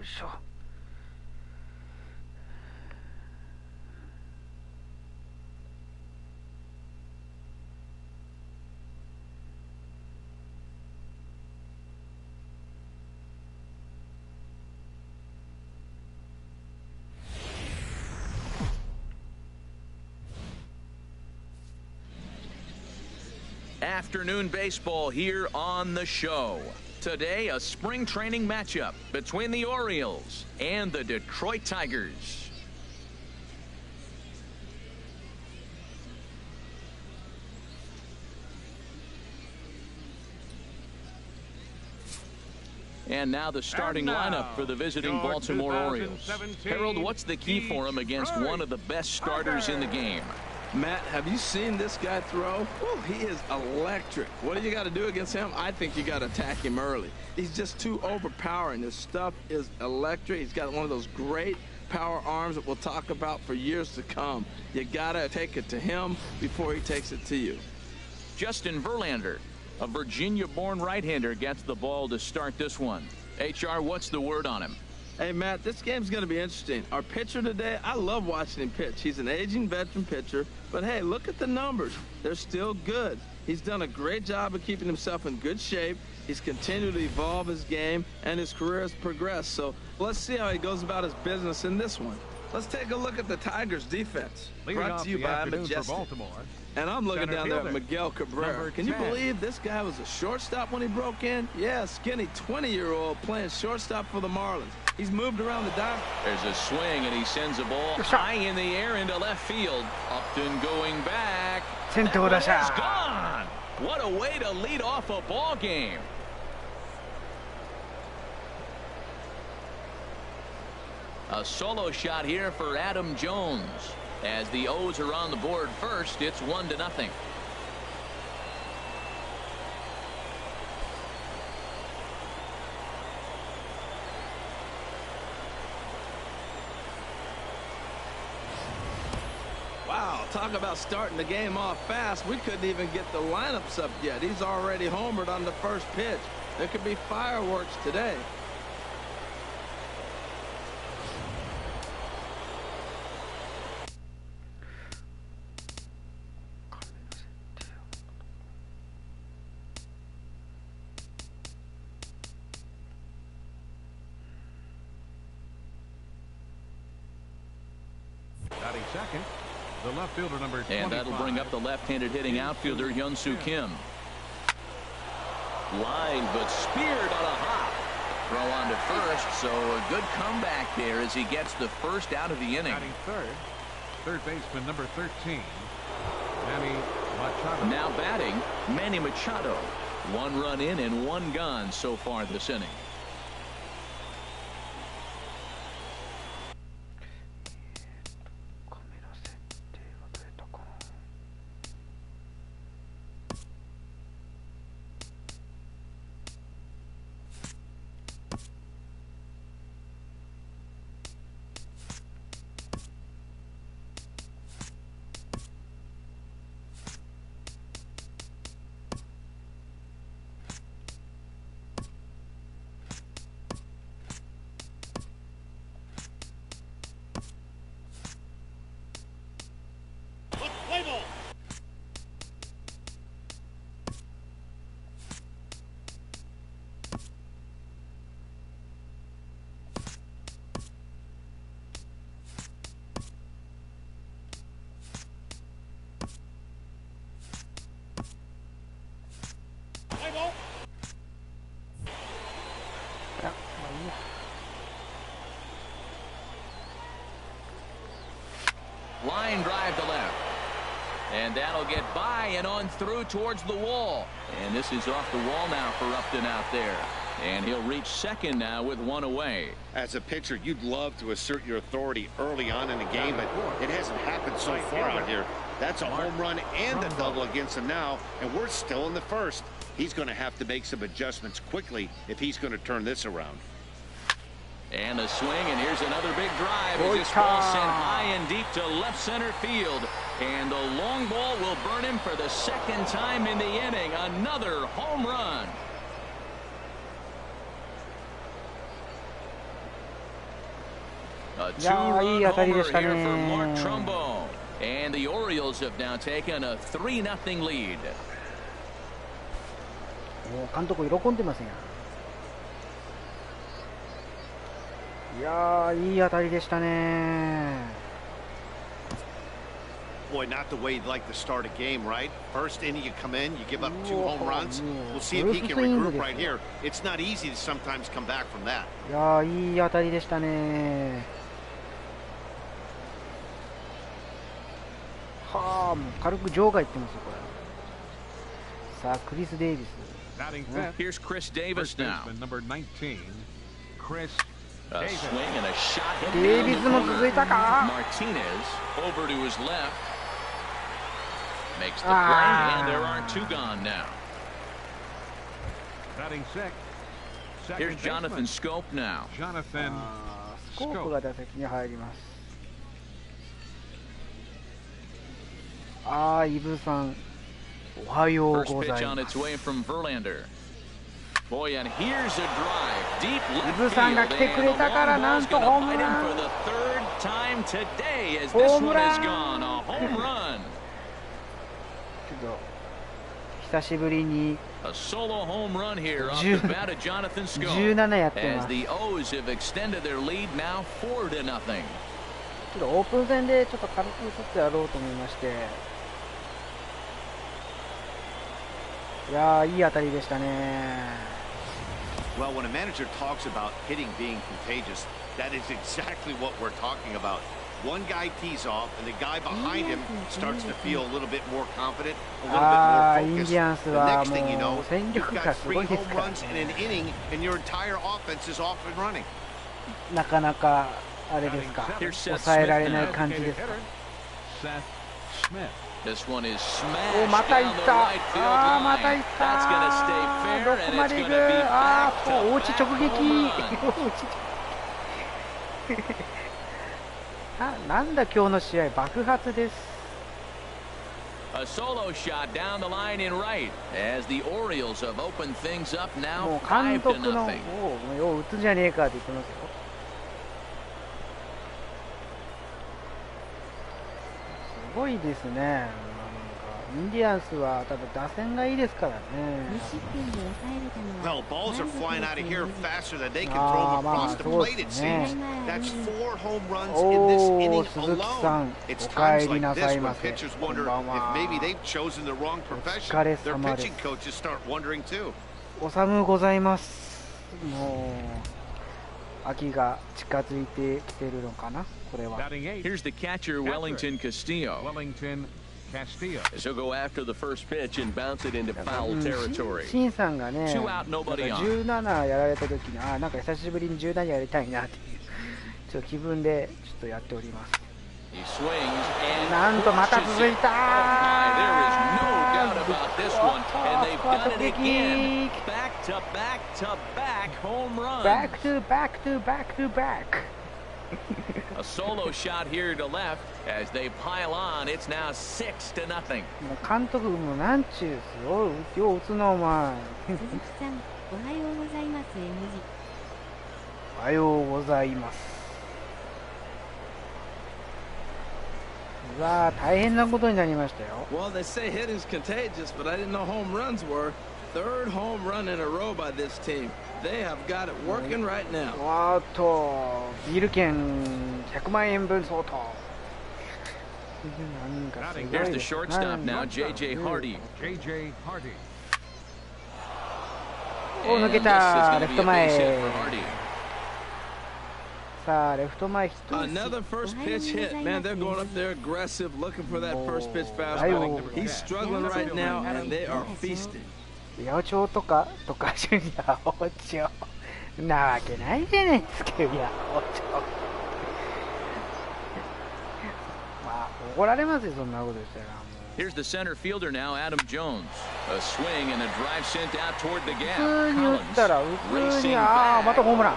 しょ。Afternoon baseball here on the show. Today, a spring training matchup between the Orioles and the Detroit Tigers. And now the starting lineup for the visiting Baltimore Orioles. Harold, what's the key for him against one of the best starters in the game? Matt, have you seen this guy throw? Ooh, he is electric. What do you got to do against him? I think you got to attack him early. He's just too overpowering. His stuff is electric. He's got one of those great power arms that we'll talk about for years to come. You got to take it to him before he takes it to you. Justin Verlander, a Virginia-born right-hander, gets the ball to start this one. HR, what's the word on him? Hey, Matt, this game's going to be interesting. Our pitcher today, I love watching him pitch. He's an aging veteran pitcher, but hey, look at the numbers. They're still good. He's done a great job of keeping himself in good shape. He's continued to evolve his game, and his career has progressed. So let's see how he goes about his business in this one. Let's take a look at the Tigers' defense. Brought to you by Majestic. And I'm looking down there at Miguel Cabrera. Can you believe this guy was a shortstop when he broke in? Yeah, skinny 20-year-old playing shortstop for the Marlins. He's moved around the diamond. There's a swing, and he sends a ball high in the air into left field. Upton going back. That one is gone. What a way to lead off a ball game. A solo shot here for Adam Jones. As the O's are on the board first, it's 1-0. Wow, talk about starting the game off fast. We couldn't even get the lineups up yet. He's already homered on the first pitch. There could be fireworks today. Second, the left fielder number 25. And that'll bring up the left-handed hitting outfielder Hyun-Soo Kim. Line, but speared on a hop. Throw on to first, so a good comeback there as he gets the first out of the inning. Batting third baseman number 13, Manny Machado. Now batting, Manny Machado. 1 run in and 1 gone so far this inning. Line drive to left. And that'll get by and on through towards the wall. And this is off the wall now for Upton out there. And he'll reach second now with 1 away. As a pitcher, you'd love to assert your authority early on in the game, but it hasn't happened so far out here. That's a home run and a double against him now, and we're still in the first. He's going to have to make some adjustments quickly if he's going to turn this around. And a swing, and here's another big drive as this ball sent high and deep to left center field. And the long ball will burn him for the second time in the inning. Another home run. A two-run homer here for Mark Trumbo. And the Orioles have now taken a 3-0 lead. もう監督喜んでますやん。いやー、いい当たりでしたね。Boy, not the way you'd like to start a game, right? First inning, you come in, you give up 2 home runs. We'll see if he can regroup right here. It's not easy to sometimes come back from that. いやー、いい当たりでしたね。はあ、もう軽く場外行ってますよ、これ。さあ、クリス・デイビス。Here's Chris Davis now. Number 19, Chris A swing and a shot hit デイ down ビ the スも続いたか。 Martinez over to his left. Makes the play, and there are 2 gone now. batting sixth. Here's Jonathan Scope now. Jonathan スコープが打席に入ります。ああ、イブさん、おはよう First ござ pitch い on ま its す。 way from Verlander. Boy, and here's a drive deep left イブさんが field, 来てくれ and た the から long なん ball's と going ホ to ーム bite ラ him ン。 for the 3rd time today as ホ this ーム one ラ is ン。 gone. A home run. ちょっと久しぶりに A solo home run here off the bat of Jonathan Scope 17やってま as す。 the O's have extended their lead now 4-0. ちょっとオープン戦でちょっと軽くちょっとやろうと思いまして、いやー、いい当たりでしたね。Well, when a manager talks about hitting being contagious, that is exactly what we're talking about. One guy tees off, and the guy behind him starts to feel a little bit more confident, a little bit more focused. The next thing you know, you've got 3 home runs in an inning, and your entire offense is off and running. なかなかあれですか、抑えられない感じですか。 Seth Smith. This one is お、 smashed またい down っ the た。 right field あー、ま line. たいっ That's going to た。 stay ど fair, こ and ま it's で going 行 to く。 be あ back ー、 to おうち back 直 home 撃。 run. なんだ今日の試合、爆発です。 A solo shot down the line in right as the Orioles have opened things up も now う監 5-0. 督の、もうよう打つんじゃねえかって言ってますよ。すごいですね。なんかインディアンスは多分打線がいいですからね。Well, balls are flying out of here faster than they can throw them across the plate, it seems. That's 4 home runs in this inning alone. It's times like this when pitchers wonder if maybe they've chosen the wrong profession. Their pitching coaches start wondering too. おさむございます。もう秋が近づいてきてるのかな、これは。 Batting eighth. Here's the catcher, Wellington Castillo. Wellington Castillo. He'll go after the first pitch and bounce it into foul territory. シンさんがね、 Two out, nobody on. 17やられた時に、なんか久しぶりに17やりたいなっていう、ちょっと気分でちょっとやっております。 He swings and なんとまた続いた。 There is no doubt about this one, and they've done it again. Back to back to back home runs. Back to back to back to back. A solo shot here to left as they pile on. It's now 6-0. もう監督もなんちゅうすよ、よう打つなお前。鈴木さん、おはようございます。M 字。おはようございます。うわー、大変なことになりましたよ。 Well, they say hitting's contagious, but I didn't know home runs were. Third home run in a row by this team. They have got it working right now. わーっと、ビール券100万円分相当。なんかすごい Here's で the す。shortstop now, J.J. Hardy. J.J. Hardy. お、抜 And け this is た。 going レ to フ be ト a base hit 前。 for Hardy. さあ、レフト前ヒット。 Another first pitch hit. Man, they're going up there aggressive, looking for that first pitch fastball. He's struggling right now, and they are feasting. 八百長とかジュニア八百長なわけないじゃないですか、八百長。まあ怒られますよ、そんなことしたら。 Here's the center fielder now, Adam Jones. A swing and a drive sent out toward the 普 gap. 通に打ったら Collins 普通に racing ま back. たホームラン。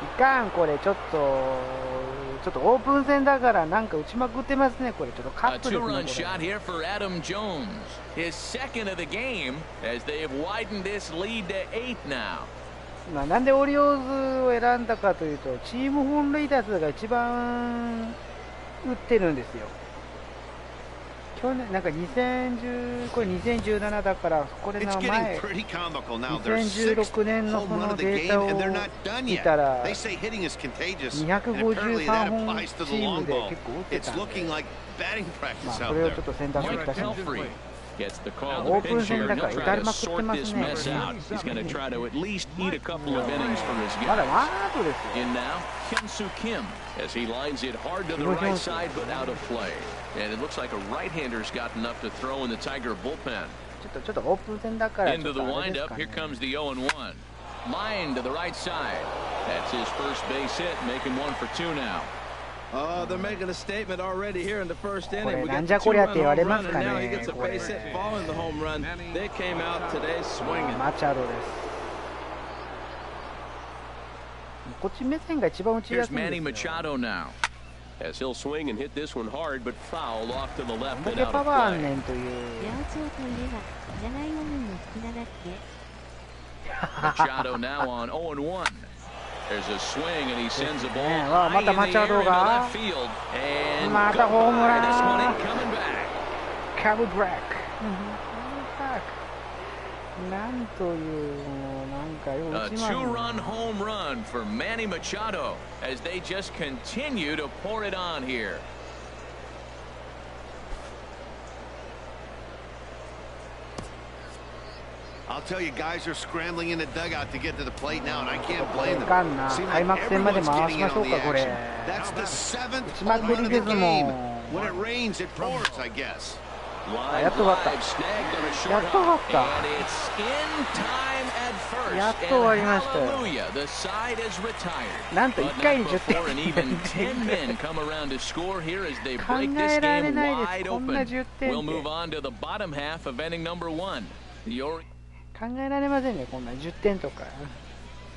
いかん、これちょっとオープン戦だからなんか打ちまくってますね、これちょっとカッ A トですね、 two-run こ shot れ。 here for Adam Jones. His second of the game as they have widened this lead to 8 now. まあ、なんでオリオールズを選んだかというと、チーム本塁打数が一番打ってるんですよ。去年なんか2010、これ2017だから、これの前、2016年のそのデータを見たら、253本チームで結構打ってたんで、まあ、それをちょっと選択したします。Gets the call. オープン戦だから打たれまくってますね。 He's going to try to at least eat a couple of innings for his まだ guys. ワンアウトですよ。 In now, Hyun-Soo Kim as he lines it hard to the right side but out of play. And it looks like a right-hander's got enough to throw in the Tiger bullpen. ちょっとオープン戦だからちょ Into っ the とあれです windup, か here ね。 comes the 0-1. Line to the right side. That's his first base hit, making 1 for 2 now. Oh, they're making a statement already here in the first こ inning. れ We な got ん the じゃこりゃって言わ 2-run れ home ま run, す and か now he ね。 gets a これ base hit following the home run. They came out today swinging. マチャドです。こっち目線が一番打ちや Here's すいん Manny ですよ。 Machado now. As he'll swing and hit this one hard, but foul off to the ど left んだ and け out パ of ワーあん play. ねんという。八百長といえば、じゃがいも軍の福田だっけ。 Machado now on 0-1. There's a swing and he sends a ball Yeah, high in the Machado air into ga. left field. And Mata home goodbye. run. This one ain't coming back. カブブラック。なんという、もうなんかよ A 打ちまる 2-run home run for Manny Machado as they just continue to pour it on here. I'll tell you, guys are scrambling in the dugout to get to the plate now, and I can't blame いかんな。 them. Seems 開 like 幕戦まで everyone's 回し getting ま in しょ on う the か、これ。 action. That's the 7th 打ちま home く run り of で the すも game. ん。 When it rains, it pours, I guess. やっと終わった。Line drive snagged on a short やっと終わっ hop, た。 and it's in time at first. やっと終わりましたよ。 And hallelujah, the side is retired. なんと But 1回 not に10 before and even 点。 10 men come around to score here as they 考 break this えられ game ないで wide す。こんな open. 10点 We'll って。 move on to the bottom half of inning number 1. The 考えられませんね、こんな10点とか。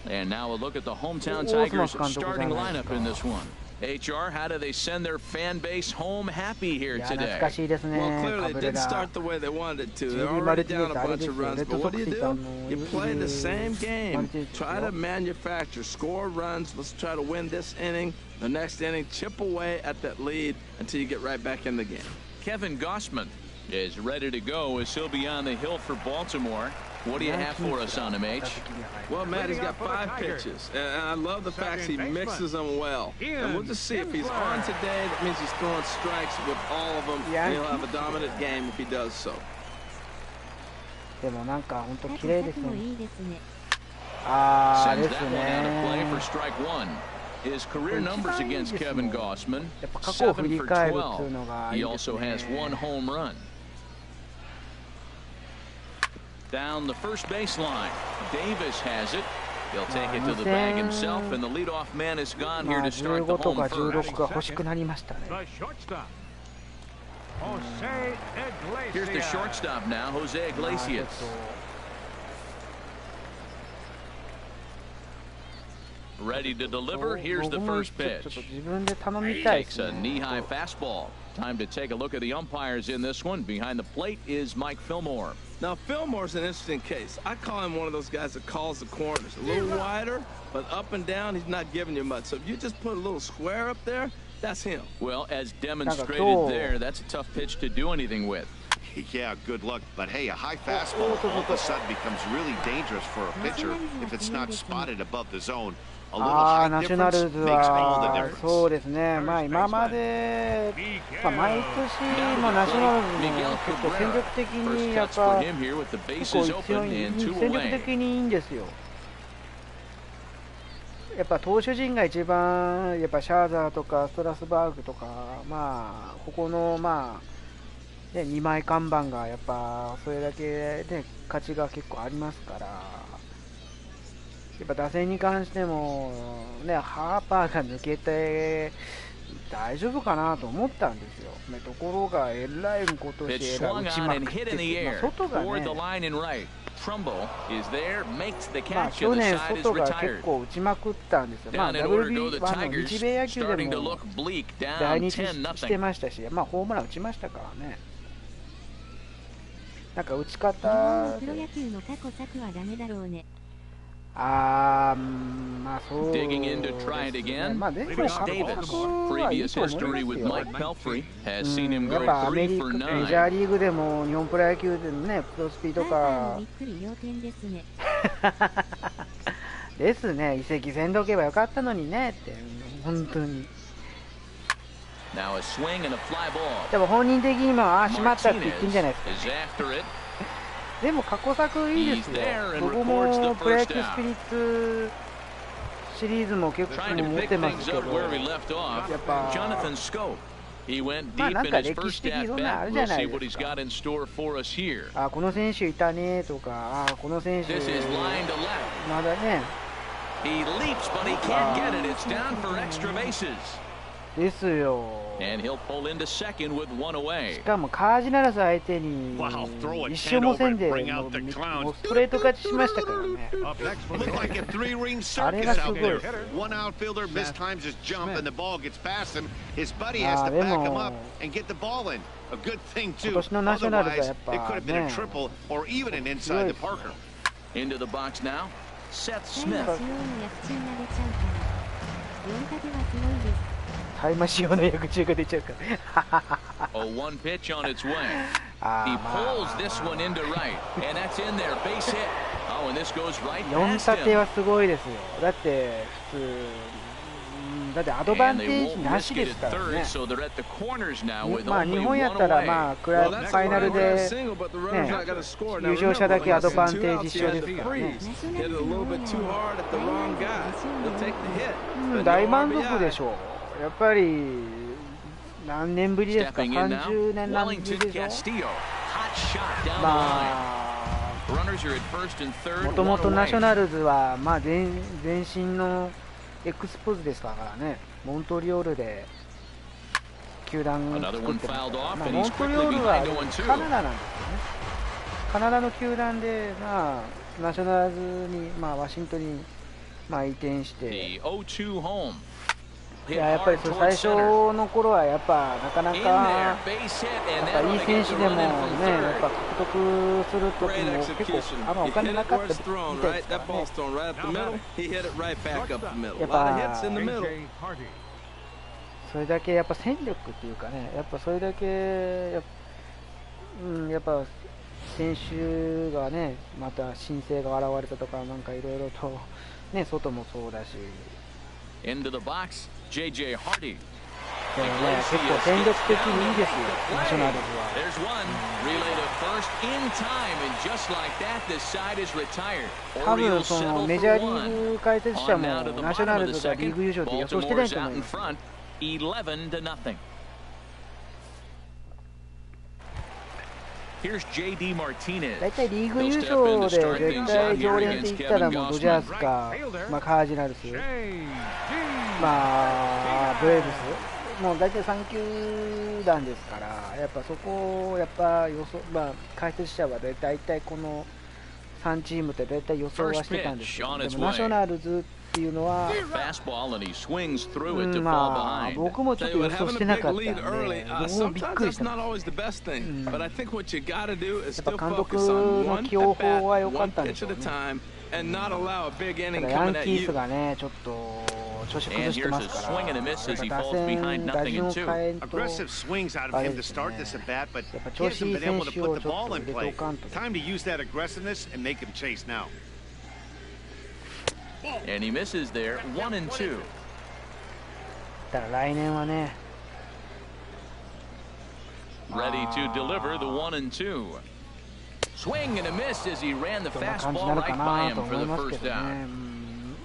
And now a look at the hometown Oosmas Tigers監督starting じゃないです lineup か。 in this one. HR, how do they send their fan base home happy い here や、懐 today? かしいですね。 Well, カ clearly it ブレ didn't ラ。 start the way they wanted it to. They're JD already down a マルティネス、あれ bunch です of よ。 runs. レッ But ドソッ what ク do ス you いた do? You play the same game. Try to manufacture, score runs. Let's try to win this inning. The next inning, chip away at that lead until you get right back in the game. Kevin Gossman is ready to go as he'll be on the hill for Baltimore. What do you have for us on him, H? Well, Matt, he's got 5 pitches, and I love the fact he mixes them well. And we'll just see if he's on today. That means he's throwing strikes with all of them. And he'll have a dominant game if he does so. でもなんか本当タコ綺麗ですタコもね。いいですね。あー Sends です that one out of play for ね。 strike 1. His career numbers against Kevin Gossman, やっぱ過去を振 7り for 返るっていう 12. のがい He いです also has 1 ね。 home run. Down the first baseline. Davis has it. He'll take it to the bag himself, and the leadoff man is gone ま here あ to start 15 the と home か first. 16が欲しくなりましたね。 The shortstop, Jose Here's the Iglesias. shortstop now, Jose まあちょっ Iglesias. と Ready to deliver. Here's the 僕も first ちょっと pitch. 自分で頼みたいで Takes す a ね。 knee-high fastball. Time to take a look at the umpires in this one. Behind the plate is Mike Fillmore. Now, Fillmore's an interesting case. I call him one of those guys that calls the corners. A little wider, but up and down, he's not giving you much. So if you just put a little square up there, that's him. Well, as demonstrated cool. there, that's a tough pitch to do anything with. Yeah, good luck. But hey, a high fastball all of a sudden becomes really dangerous for a pitcher if it's not spotted above the zone. A little ああ、 height ナショナ difference ルズ makes all the は difference. そうですね。まあ今まで、まあ、毎年、まあ、ナショナルズも Miguel 結構戦 Cabrera. 力的 First にやっ cuts for ぱ him here with the 結構 bases 強 open い、 and two 戦力 away. 的にいいんですよ。やっぱ投手陣が一番、やっぱシャーザーとかストラスバーグとか、まあここのまあ、ね、2枚看板がやっぱそれだけね価値が結構ありますから。やっぱ打線に関しても、ね、ハーパーが抜けて大丈夫かなと思ったんですよ。ところがえらいことし Pitch えら swung 打ち on まく and って hit in the て、まあ air 外が toward ね the、line and right. Trumbo is there, makes the まあ catch, 去 and the 年 side is 外が結 retired. 構打ちまくったんですよ。まあ Down in order go the 日米野 Tigers, 球で starting to も look bleak, 来 down 日して 10-0. ましたし、まあホームラン打ちましたからね。なんか打ち方プロ野球の過去作はダメだろうね。まあそうですね。まあでも過去はいいと思いますよ。やっぱアメリカ、メジャーリーグでも日本プロ野球でもね、プロスピーとかびっくり要点ですね。ですね、移籍せんどけばよかったのにねって本当に。でも本人的にもしまったって言ってんじゃないですか。でも過去作いいですよ。僕もプロ野球スピリッツシリーズも結構持ってますけど、やっぱまあなんか歴史的いろんなあるじゃないですか。この選手いたねとか、この選手まだね。ですよ。しかもカージナルス相手に一勝もせんでもうストレート勝ちしましたからね。あれがすごいですよ。でも今年のナショナルズはやっぱね強いですよ。タイマー仕様の薬中が出ちゃうから。4立てはすごいですよ。だって普通、だってアドバンテージなしですからね。まあ日本やったらまあファイナルで、ね、優勝者だけアドバンテージ一緒ですからね。大満足でしょう。やっぱり何年ぶりですか、30年何ぶりでしょ。まあもともとナショナルズはまあ前身のエクスポズでしたからね。モントリオールで球団作ってますから、まあ、モントリオールはカナダなんですよね。カナダの球団で、まあ、ナショナルズに、まあ、ワシントンに、まあ、移転して、やっぱり最初の頃はやっぱなかなかやっぱいい選手でもね、やっぱ獲得するときも結構お金なかったみたいですからね。やっぱそれだけやっぱ戦力っていうかね、やっぱそれだけやっぱ選手がね、また新星が現れたとか、なんかいろいろとね、外もそうだし。JJ Hardy. でもね、結構戦力的にいいですよ、ナショナルズは。多分そのメジャーリーグ解説者もナショナルズがリーグ優勝って予想してないと思います。大体リーグ優勝で絶対常連って言ったらもうドジャースか、まあ、カージナルス、まあブレーブス、もう大体3球団ですから、やっぱそこをやっぱ予想、まあ、解説者は大体この3チームって大体予想はしてたんですけど、でもナショナルズっていうのは、まあ僕もちょっと予想してなかったんで、僕もびっくりしてます。やっぱ監督の起用法は良かったんでしょうね。ただヤンキースがね、ちょっと調子崩してますから、打順を変えんと、あれですね、やっぱ調子いい選手をちょっと入れておかんと。And he misses there, 1-2. だから来年はね、ready to deliver the 1-2. Swing and a miss as he ran the fastball right by him for the first out.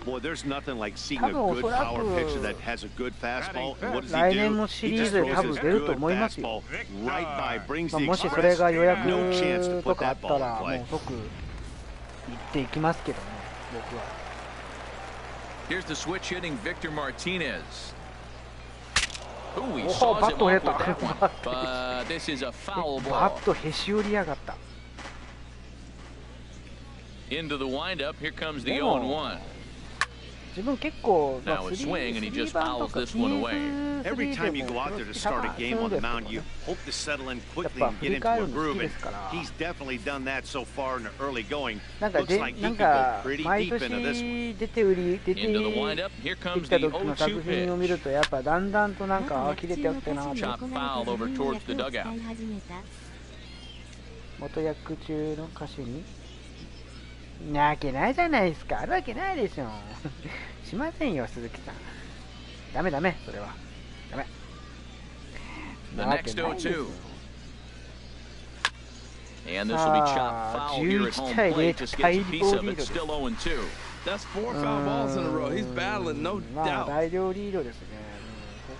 Boy, there's nothing like seeing a good power pitcher that has a good fastball. What does he do? 来年もシリーズで多分出ると思いますよ。もしそれが予約とかあったらもう即行っていきますけどね、僕は。Here's the switch hitting Victor Martinez. Oh, he saws him off with that one, but this is a foul ball. バットへし折りやがった。Into the windup, here comes the 0-1. 自分結構、まあ、Now a swing, and he just スリーバンと fouls か this one away. Every time you go out there to start a game on the mound, you hope to settle in quickly and get into a groove. And he's definitely done that so far in the early going. なんか Looks like he なん could か go pretty 毎 deep into this one. 年出てき Into the windup. Here た comes 時 the の作 0-2 品を見 pitch. るとやっぱだんだんとなんか切れてやってなと。 Chop foul over towards the dugout. 元役中の歌手になわけないじゃないですか。あるわけないでしょ。しませんよ、鈴木さん。ダメダメ、それは。ダメ。 The next 0-2. And this will be chopped foul here at home plate. Just gets a piece of it. Still 0-2. That's 4 foul balls in a row. He's battling, no まあ doubt. 大量リードですね。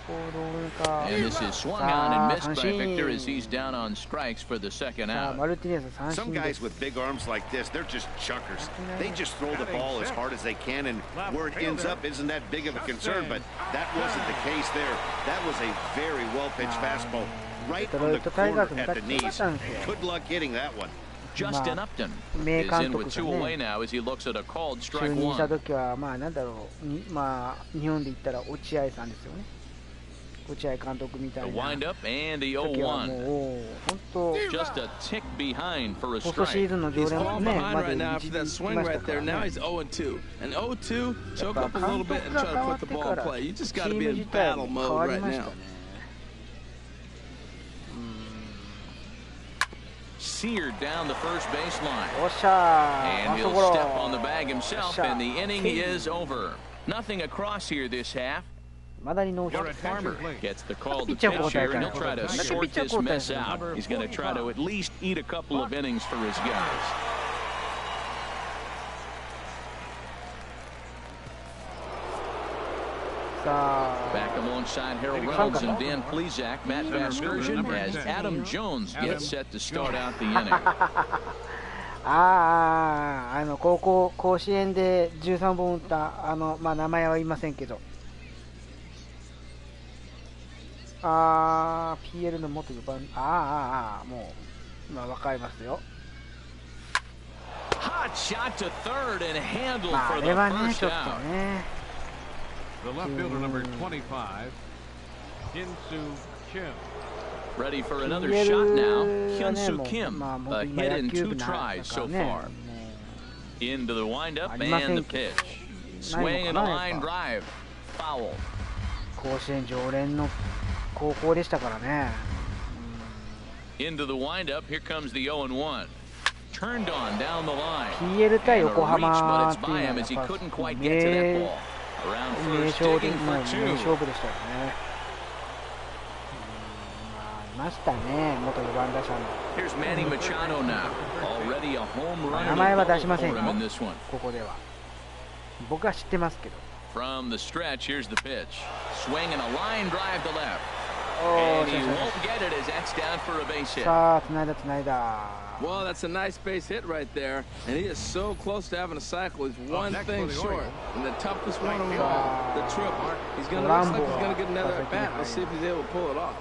ここをどうにか。 And this is swung on and missed by Victor as he's down on strikes for the second さあ out. マルティネス三 Some 振で guys す。 with big arms like this, they're just chuckers. They just throw the ball as hard as they can, and where it ends up isn't that big of a concern, but that wasn't the case there. That was a very well-pitched fastball right on the corner at the knees. Good luck hitting that one. Justin Upton is in with 2 away now as he looks at a called 就 strike 任した one. 時はまあなんだろうにまあ日本で言ったら落合さんですよね。落合監督みた The いな windup and the 時はも 0-1. う本当 Just a tick behind for a ポストシー strike. ズンの常 He's 連 far ね behind まで right now 導 after き that ま swing した right か there. ら Now ね。 he's 0-2. And 0-2, choke up a little bit and try to put the ball in play. You just チ got to ー be ム in 自体 battle も変 mode わり right ました now. ね。Seared down the first baseline. おっしゃー。 And ファースト he'll ゴロ step on the bag himself, and the inning is over. Nothing across here this half. まだにノーヒッ Your ト。 Farmer attention, please. gets the call to Pitcher pitch here, and he'll 交 try 代 to か。 sort this Pitcher mess 交代 out. He's going to try to at least eat a couple of innings for his guys. さあ Back alongside Harold Reynolds and Dan Plesac, Matt Vasgersian as Adam Jones gets set to start out the inning. 甲子園で13本打ったまあ名前は言いませんけどPL の元4番もうまあ分かりますよ。 Hot shot to third and handled まああ for れ the はね first ちょっ out. とね The left fielder, number 25, Hyun-Soo Kim. Ready for another PL shot now. はね Hyun-Soo もう Kim, まあ本当 a 今 hit 野 in 球 2 部な tries ん so かね far. Into the windup ありません and the けど pitch. ない Swing の and か a なやっ line ぱ drive. Foul. 甲子園常連の高校でしたからね。 Into the windup. Here comes the 0-1. Turned on down the line. PL 対 And a 横 reach, but 浜 it's っていう by のは him や as っ he ぱ couldn't quite get to that ball. Around 名 first, 勝で digging もう for 名 two. 勝負でしたよね。まあいましたね元4番打者の。 Here's Manny Machado now. Already a home run 名 and 前 a は出 double しません for よ him in this one. ここでは。僕は知ってますけど。 From the stretch, here's the pitch. Swing and a line drive to left. おー And he won't get it as that's down for a base hit. さあつないだ。 Well, that's a nice base hit right there. And he is so close to having a cycle. He's one next thing for the short. Orioles. And the toughest one of all, the triple. He's going to look like he's going to get another at bat. Let's see if he's able to pull it off.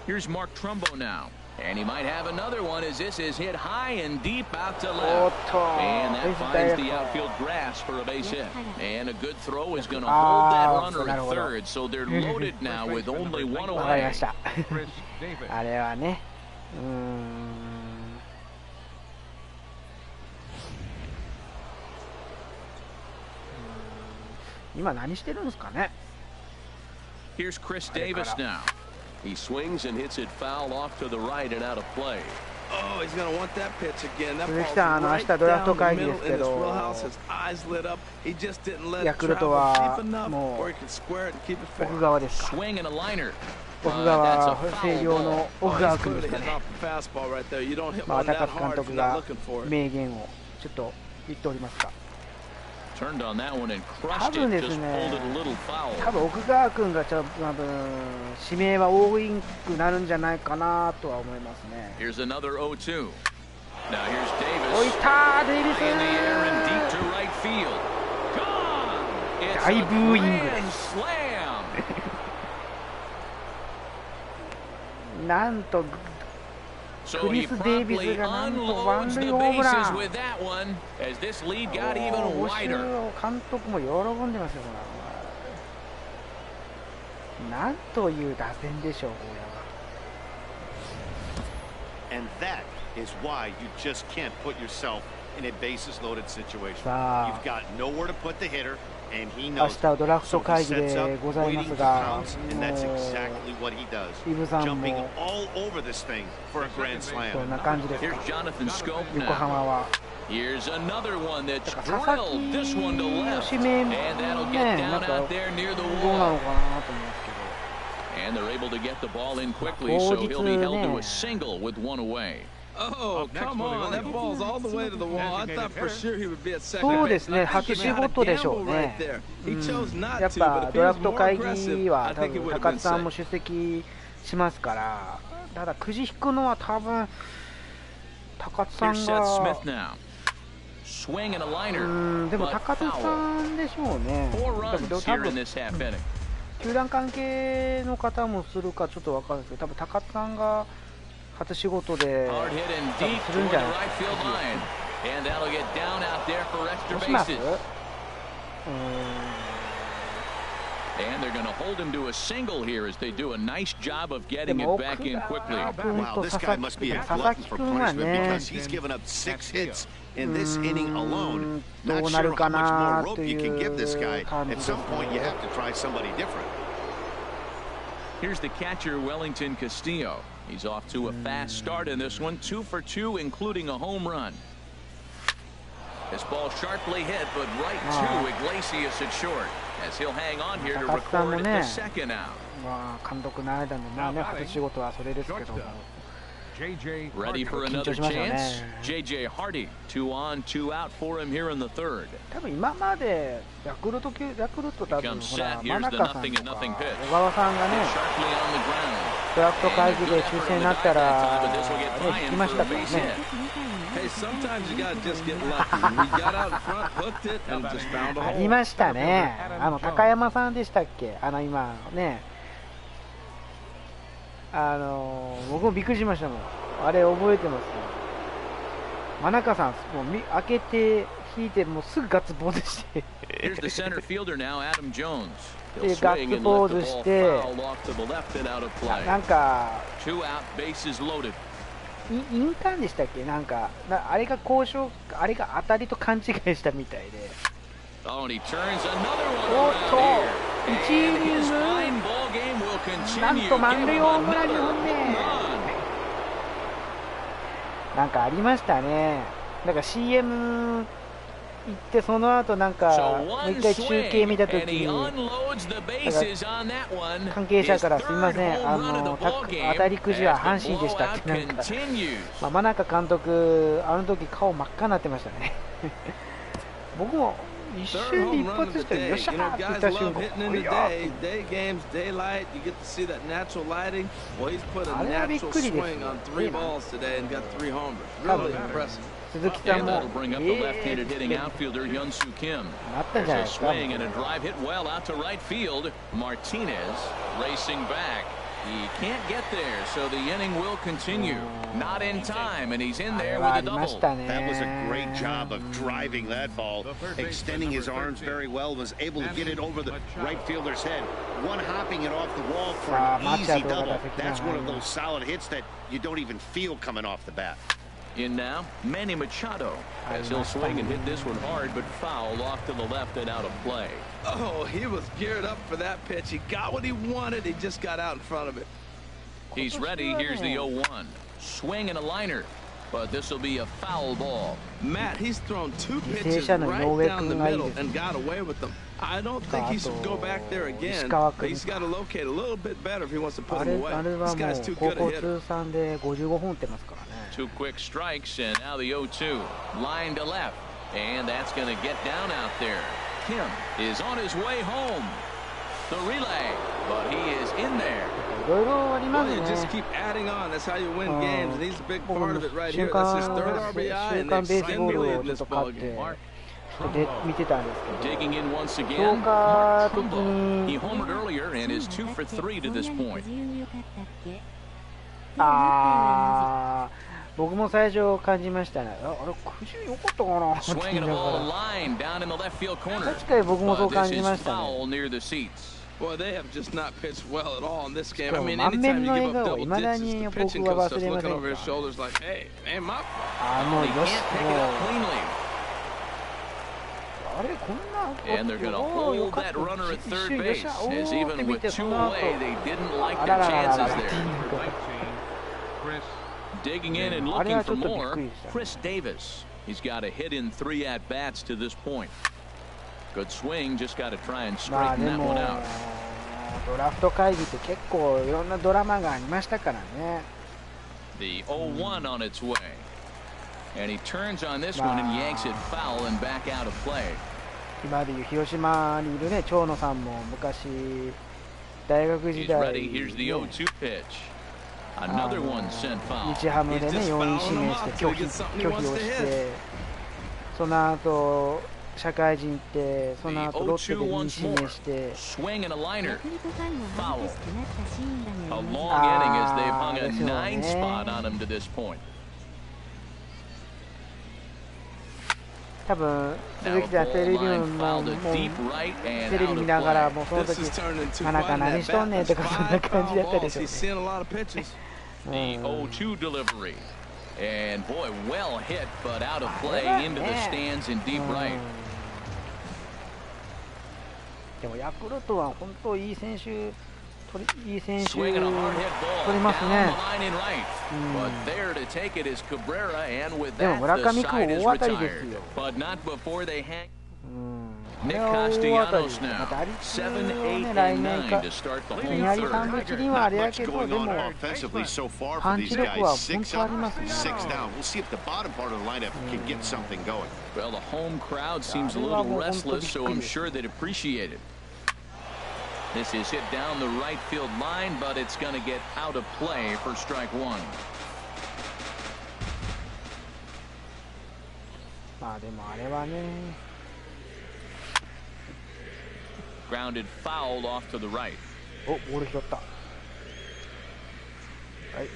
Here's Mark Trumbo now. And he might have another one as this is hit high and deep out to おっ left. と And that ベース finds ダイレ the クト。 outfield grass for a base hit. And a good throw is going to hold that runner at third. So they're loaded now with only one わかり away. ました。 Chris Davis. あれはね。今何してるんですかね。 Here's Chris Davis now. He swings and hits it foul off to the right and out of play. Oh, he's going to want that pitch again. That 鈴 ball's 木さん、明 right 日ドラフト down the 会議 middle です in け his ど、 wheelhouse. His eyes lit up. He just didn't let ヤ it クルト travel は deep enough もう where he could square it and keep it 奥 fair. 側ですか。 Swing and a liner. 奥 That's 側 a 星 foul 稜 ball. の Oh, 奥 he's 川君 clearly ですか hitting ね。 off the fastball right there. You don't hit まあ one that 高津監 hard if 督 you're not が looking for it. 名言をちょっと言っておりますが、 Turned on that one and 多 crushed 分 it. です Just ね pulled it a little foul. 多分奥川君が多分指名は多くなるんじゃないかなとは思いますね。 Here's another 0-2. Now here's おい Davis. たーデイビス In the air and deep to right field. Gone. It's 大 a ブーイング grand です slam. なんと So he promptly unloads the bases with that one as this lead got even wider. 監督も喜んでますよ、これ。なんという打線でしょう、これは。And that is why you just can't put yourself in a bases loaded situation. You've got nowhere to put the hitter, and he knows. 明日ドラフト会議でございますが、イブさんもそんな感じですか。横浜は。Here's another one that 佐々木 drilled this one to left, 指名 and ね、 that'll get なん down か out there near the どうな wall. のかなと思いますけど。 And they're able to get the ball in quickly, so he'll be held to a single with one away. Oh, come on. That ball's all the way to the wall. I thought for sure he would be at second. そうですね、初仕事でしょうね。やっぱドラフト会議は多分高津さんも出席しますから、ただくじ引くのは多分高津さんが。でも高津さんでしょうね。多分球団関係の方もするかちょっと分かるんですけど、多分高津さんが初仕事で多分するんじゃないですか。どうします？ And they're going to hold him to a single here as they do a nice job of getting it back in quickly. Wow, this guy must be a glutton for punishment because he's given up 6 hits in this inning alone. Not sure how much more rope you can give this guy. At some point, you have to try somebody different. Here's the catcher, Wellington Castillo. He's off to a fast start in this one, 2 for 2, including a home run. This ball sharply hit, but right to Iglesias at short, as he'll hang on here to record the second out. 監督の間のまあね、初仕事はそれですけども。Ready for another chance? JJ Hardy, 2 on, 2 out for him here in the third. 多分今までヤクルト多分ほら真中さんとか小川さんがね、ドラフト会議で抽選になったらね引きましたからね。ありましたね。高山さんでしたっけ？今ね。僕もびっくりしましたもん。あれ覚えてますね。真中さん、もう開けて引いてもうすぐガッツポーズして。でガッツポーズして、なんか印鑑でしたっけ？なんかあれが交渉、あれが当たりと勘違いしたみたいで。おっと、1イニングなんと満塁ホームラン2本目なんかありましたね。なんか CM 行ってその後なんかもう一回中継見たときに関係者からすいません当たりくじは阪神でしたってなんか、真中監督あの時顔真っ赤になってましたね僕も一瞬で一発してよっしゃーって言った瞬間あれはびっくりですよ。多分鈴木さんもなったんじゃないですか。He can't get there, so the inning will continue. Not in time, and he's in there with a double. That was a great job of driving that ball, extending his arms very well, was able to get it over the right fielder's head, one hopping it off the wall for an easy double. That's one of those solid hits that you don't even feel coming off the bat. In now, Manny Machado, as he'll swing and hit this one hard, but foul off to the left and out of play. Oh, he was geared up for that pitch. He got what he wanted. He just got out in front of it. He's ready. Here's the 0-1. Swing and a liner, but this will be a foul ball. Matt, he's thrown 2 pitches right down the middle and got away with them. I don't think he should go back there again. He's got to locate a little bit better if he wants to put him away. This guy's too good a hitter. 2 quick strikes, and now the 0-2. Line to left, and that's going to get down out there. Kim is on his way home. The relay, but he is in there. Well, you just keep adding on. That's how you win games, and he's a big part of it right here. That's his 3rd RBI, and they extend the lead in this ball game. Digging in once again. He homered earlier and is 2 for 3 to this point. あー、僕も最初感じましたね。あれ、苦渋良かったかなって言いながら。確かに僕もそう感じましたね。Boy, they have just not pitched well at all in this game. I mean, 満面 anytime の you 笑 give 顔 up い double まだ digits, に the 僕 pitching は coach 忘 is れませ looking ん over his か。 shoulders like, hey, ain't my fault. もうよし、もう Pick it up cleanly. あれこんな And they're going to hold that runner at third base, as even with two その後 away, they didn't like あ their らららら chances ら there. Chris Digging in and あれ looking はちょ for っとびっ more, くりした。 Chris Davis. He's got a hit in 3 at-bats to this point. Good swing, just got to try and まあ straighten で that も one out. ドラフト会議って結構いろんなドラマがありましたからね。 The 0-1 on its way. And he turns on this one and yanks it foul and back out of play. 今でいう広島にいるね、長野さんも昔大学時 He's 代、 ready. Here's the 0-2 pitch. あ Another の one sent foul. 日ハムでね、4位指名して拒否をして、その後社会人行って、その後ロッテで2位指名して、 Swing and a ヤ liner. クルトファンのハイテストなったシーンだ A ね。 long inning as they've hung a ですよね。 9 spot on him to this point. 多分 Now 鈴 a 木さんテレビ ball line も fouled テ to deep right and レビ out of 見ながら play. もうその This 時 is turning into 田中 finding 何 that しとんねん bat. とかそんな Five 感じだった foul でしょう balls. He's ね。 seeing a lot of pitches. The 0-2 delivery. And boy, well hit, but out of play into the stands in deep right. でもヤクルトは本当いい選手いい選手 Swinging a hard hit 取 ball ります down ね。 the line in right. But there to take it is Cabrera, and with でも that 村 the 上君 side is 大当たりです retired. よ。 But not before they hang. こ Nick れは大当たり。 Castellanos ま now. あ打率 7, を 8, ね来 and 年 9 か to start the 2 whole 割 third. 3分1厘はあれや Much けど、 going で on も offensively so far パ for ン these チ力 guys. は本 6 当あり up, ますね。 6 down. We'll see if the bottom part of the lineup can get something going. Well, the home crowd seems a little restless, so I'm sure they'd appreciate it. This is hit down the right field line, but it's going to get out of play for strike one. まあでもあれはね。Grounded foul off to the right. お、ボール拾った。はい。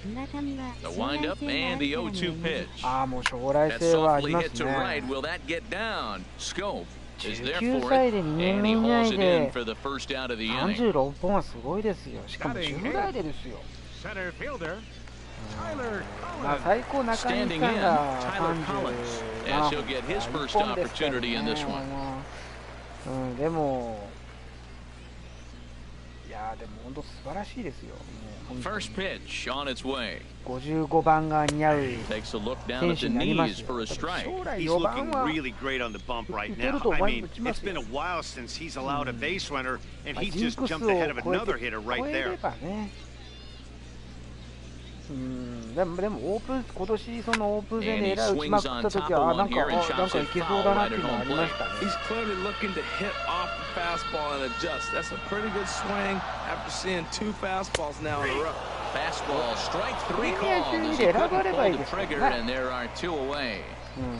The windup and the 0-2 pitch. ああ、もう将来 That 性はあり softly ま hit す to right. ね。 Will that get down? Scope is there 19 for 歳 it, で2 and 年 he 目以 hauls 内 it in で for the first out of the inning. 36本はすごいですよ。しかも10代でですよ。 center fielder Tyler まあ Collins. 最高中西さ Standing ん in, が Tyler Collins, as he'll get his first opportunity in this one. でもいやでも本当素晴らしいですよ。もう First pitch on its way. 55番が似合う Takes a look down 選 at 手 the になります knees よ。 for a strike. 将来 He's 4番 looking は really great on the bump right 打てる now. と I 思 mean, います it's よ。 been a while since he's allowed a base runner, and まあ he ジン just クス jumped を ahead of 超え another て hitter 超 right えれ there. ばね。でもオープン今年そのオープン戦でエラー打ちまくった時はなんかいけそうだなっていうのがありましたね。 He's clearly looking to hit off the fastball and adjust. That's a pretty good swing after seeing 2 fastballs now in a row. Fastball, strike 3 called as he couldn't pull the trigger, and there are 2 away.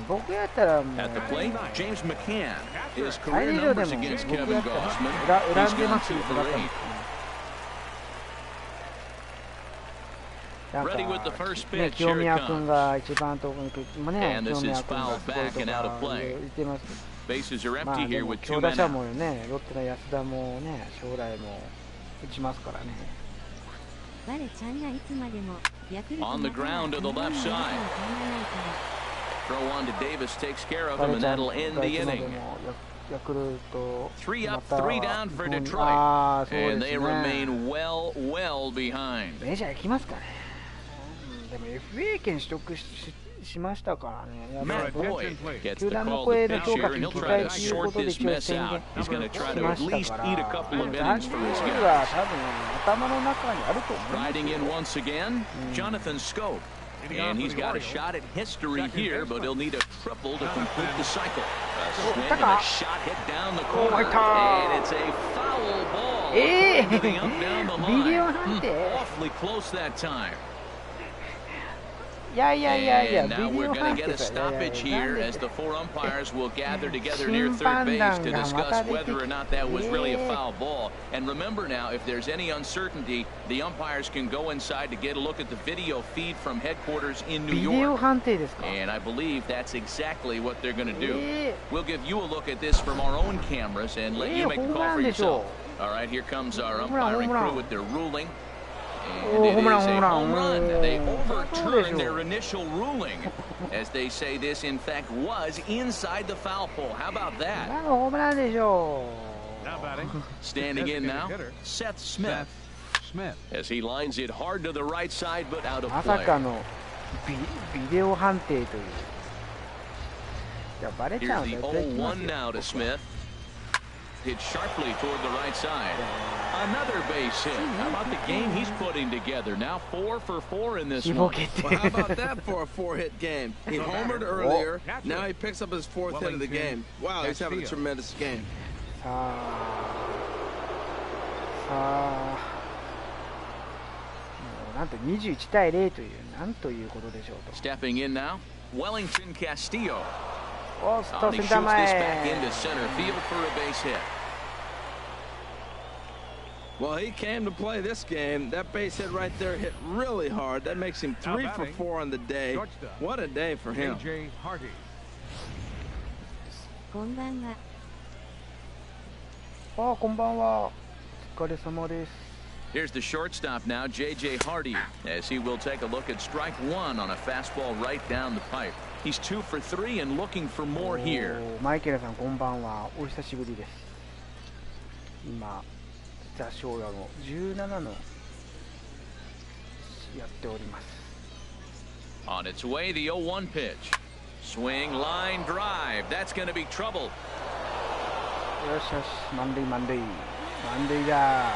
僕やったらもう At the plate, James McCann. His 最 career 年少で numbers も against 僕 Kevin やったら Gossman. 恨 He's んで gone ます 2 よ。 for 8. なんか Ready with the first ね pitch. 清 Here 宮 it 君 comes. が一番遠くにもね And 清 this 宮 is 君が fouled すごい back と and out of か play. 言ってます。 Bases are ま empty あで here も with 強 2 打 men 者 out. もねロッテの安田もね将来も打ちますからね。我ちゃんがいつまでもヤクルト On the ground to the left side. Throw on to Davis takes care of him, and that'll end the inning. ヤクルト 3 up, また 3 down for あ Detroit. あそう And で they すね。 remain well behind. メジャー行きますかね。でも FA 権取得しましたからね。やっぱ Matt り Boyd gets 球 the 団の call 声 to の pitch 評 here, 価 and 聞 he'll き try たい to というこ short とで this 一応 mess 宣 out. 言 He's going to try し to ま at した least から、 eat a couple of 残 innings 留 for his ルー guys. ルは多分頭の中にあると思います。 Riding in once again, Jonathan Scope. And he's got a shot at history here, but he'll need a triple to complete the cycle. A swing and a shot hit down the corner, and it's a foul ball. Getting up down the line. Awfully close that time. And now we're going to get a stoppage here as the 4 umpires will gather together near third base to discuss whether or not that was really a foul ball. And remember now, if there's any uncertainty, the umpires can go inside to get a look at the video feed from headquarters in New York. And I believe that's exactly what they're going to do. We'll give you a look at this from our own cameras and let you make the call for yourself. All right, here comes our umpiring crew with their ruling. And it is a home run. They overturned their initial ruling, as they say this, in fact, was inside the foul pole. How about that? Now batting. Standing in now, Hitter. Seth Smith. Smith. As he lines it hard to the right side, but out of まさ play. かのビデオ判定という。いや、バレちゃ Here's うん the だよ。絶対来ます 0-1 よ now to Smith. Hit sharply toward the right side. Another base hit. How about the game he's putting together? Now 4 for 4 in this しぼ one. けて Well, how about that for a 4-hit game? He homered earlier. Now he picks up his 4th hit of the game. Wow, he's having a tremendous game. さあ、もうなんと21対0という、なんということでしょうと。 Stepping in now, Wellington Castillo. おー、スト And he センター shoots this back 前。 into center field for a base hit. Well, he came to play this game. That base hit right there hit really hard. That makes him 3 for 4 on the day. What a day for him. J.J. Hardy. こんばんは。あー、こんばんは。お疲れ様です。 Here's the shortstop now, J.J. Hardy, as he will take a look at strike 1 on a fastball right down the pipe. He's 2 for 3 and looking for more here. おー、マイケルさんこんばんは。お久しぶりです。今ザ・ショーヤの17のやっております。 On its way, the 0-1 pitch. Swing, line, drive. That's going to be trouble. よしよし、満塁満塁満塁だ。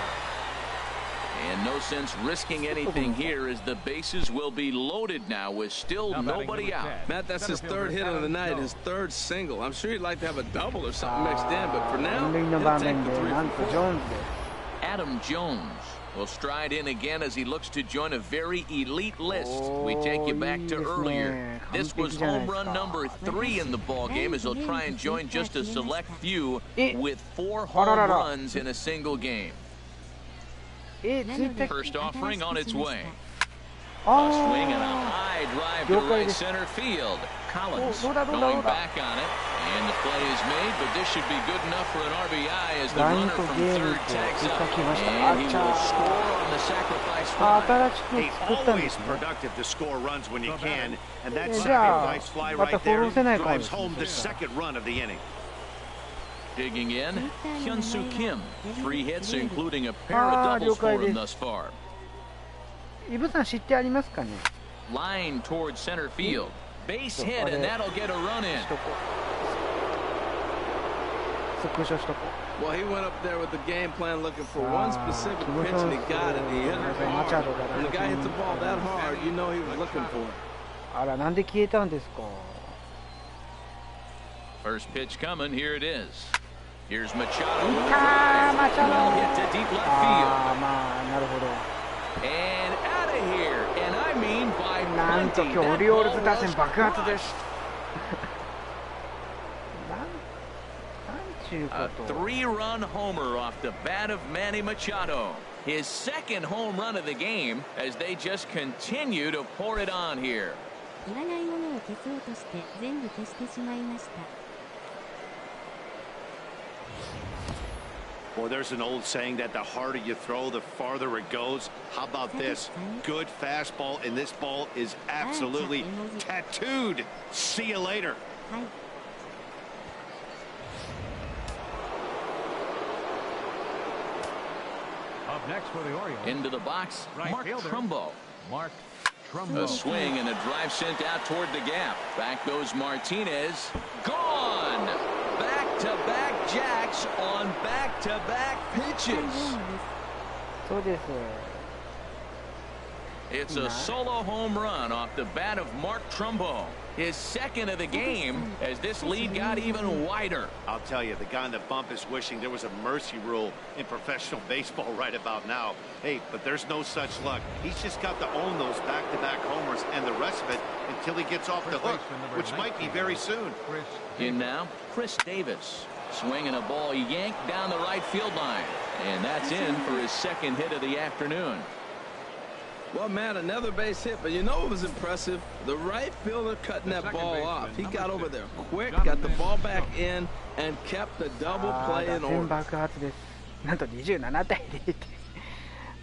And no sense risking anything here as the bases will be loaded now with still nobody out. Matt, that's his 3rd hit of the night, his 3rd single. I'm sure he'd like to have a double or something mixed in, but for now, 満塁の he'll 場 take 面 the で 3なんと for ジョ 4. ーンズです。 Adam Jones will stride in again as he looks to join a very elite list. We take you back to earlier. This was home run number 3 in the ball game as he'll try and join just a select few with 4 home runs in a single game. 絶対 First offering on its way. A あ swing and a high drive to right center field. Collins going back on it, and the play is made, but this should be good enough for an RBI as the runner from third tags up, and he will score on the sacrifice あ、 fly. 新しく Hey, 作ったんで always すね。 productive to score runs when you can, and that じゃあ sacrifice fly また right フォロ there ーせないかも drives ですね。 home the second run of the inning. Digging in, Hyun-Soo Kim, 3 hits, including a pair of doubles for him thus far. イブさん知ってありますかね。 Line towards center field. Base hit, and that'll get a run in. しとこう。スクショしとこ Well, he went up there with the game plan looking for one specific pitch, and he got it. He hit it hard. When the guy hits the ball that hard, you know he was looking for it. う。あら、なんで消えたんですか。 First pitch coming, here it is. Here's Machado. マチャ Well ド。 hit to deep left ああ、まあ、なるほど。 field. And out of here. And I mean by なんと plenty. 今日オ That リオール ball ズ打線 was 爆発で crushed. す。なんちゅう A こと。 3-run homer off the bat of Manny Machado. His second home run of the game as they just continue to pour it on here. いらないものを消そうとして全部消してしまいました。 Well, there's an old saying that the harder you throw, the farther it goes. How about this? Good fastball, and this ball is absolutely tattooed. See you later. はい。 Up next for the Orioles. Into the box, Right Mark fielder. Trumbo. Mark A Trumbo. swing and a drive sent out toward the gap. Back goes Martinez. Gone! Back-to-back jacks on back-to-back pitches. そうです。 It's a solo home run off the bat of Mark Trumbo. His second of the game as this lead got even wider. I'll tell you, the guy on the bump is wishing there was a mercy rule in professional baseball right about now. Hey, but there's no such luck. He's just got to own those back-to-back home hours and the rest of it until he gets off the hook, which might be very soon. In now, Chris Davis. Swinging a ball yanked down the right field line. And that's in for his second hit of the afternoon. Well, man, another base hit, but you know what was impressive? The right fielder cutting that ball off. He got over there quick, got the ball back in, and kept the double play in order. 爆発です。なんと27対0って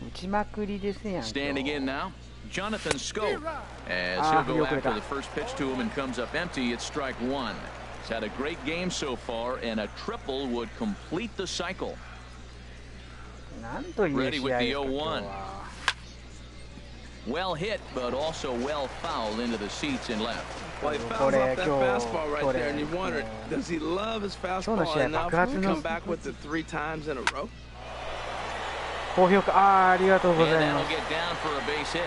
打ちまくりですやん。 Standing in now, Jonathan Scope. As he'll go after the first pitch to him and comes up empty, it's strike one. He's had a great game so far, and a triple would complete the cycle. なんという Ready 試 with 合 the ですか、今日 0-1. は。 Well hit, but also well fouled into the seats and left. Well, he fouls off that fastball right there, and you wondered, does he love his fastball enough to come back with it 3 times in a row? 高評価、ありがとうご And ざいま that'll す。 get down for a base hit.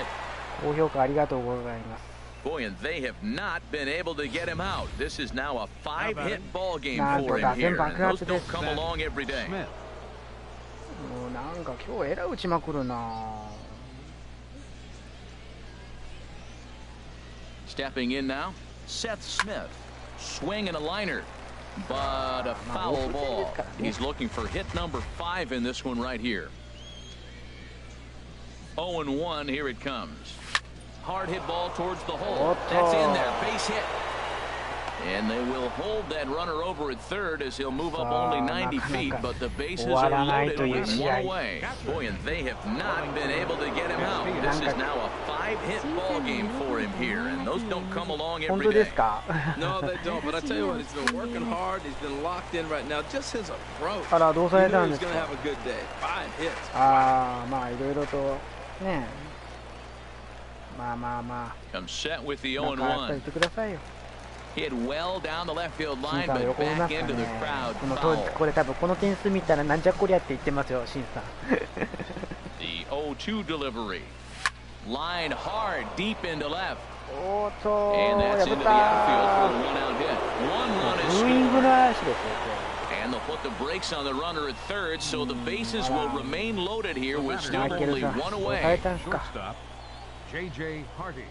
高評価ありがとうございます。 Boy, and they have not been able to get him out. This is now a 5-hit ball game Nah, for him here, and those 打線 don't come along every day. もうなんか今日えらい打ちまくるな。 Stepping in now, Seth Smith. Swing and a liner, but a foul ball. He's looking for hit number 5 in this one right here. 0-1, here it comes. Hard hit ball towards the hole. That's in there, base hit. And they will hold that runner over at third as he'll move up only 90 feet, but the bases are loaded with one away. Boy, and they have not been able to get him out. This is now a 5-hit ball game for him here, and those don't come along 本 every 当で day. すか？ No, they don't. But I tell you what, he's been working hard. He's been locked in right now. Just his approach. あら、どうさ You れた knew ん he で was す going to か？ have a good day. 5 hits. ああ、まあいろいろとね。まあまあま Comes set with the あ。なんかやっぱり言 0-1. ってくださいよ。 Hit well down the left field シン line, さん but 横見ま back すか into the ね。 crowd この foul. これ多分この点数見たらなんじゃこりゃって言ってますよ、シンさん。 The 0-2 delivery. Line hard, deep into left. おーっと And ー、 that's 破 into っ the た outfield for ー。 a one-out hit. 1 run ブ is ーイング scored. の嵐ですよ、 And they'll put the brakes on the runner at third, so the bases will remain loaded here with マ still イケル only さん、 one どうされ away. たんすか？ Shortstop, J.J. Hardy.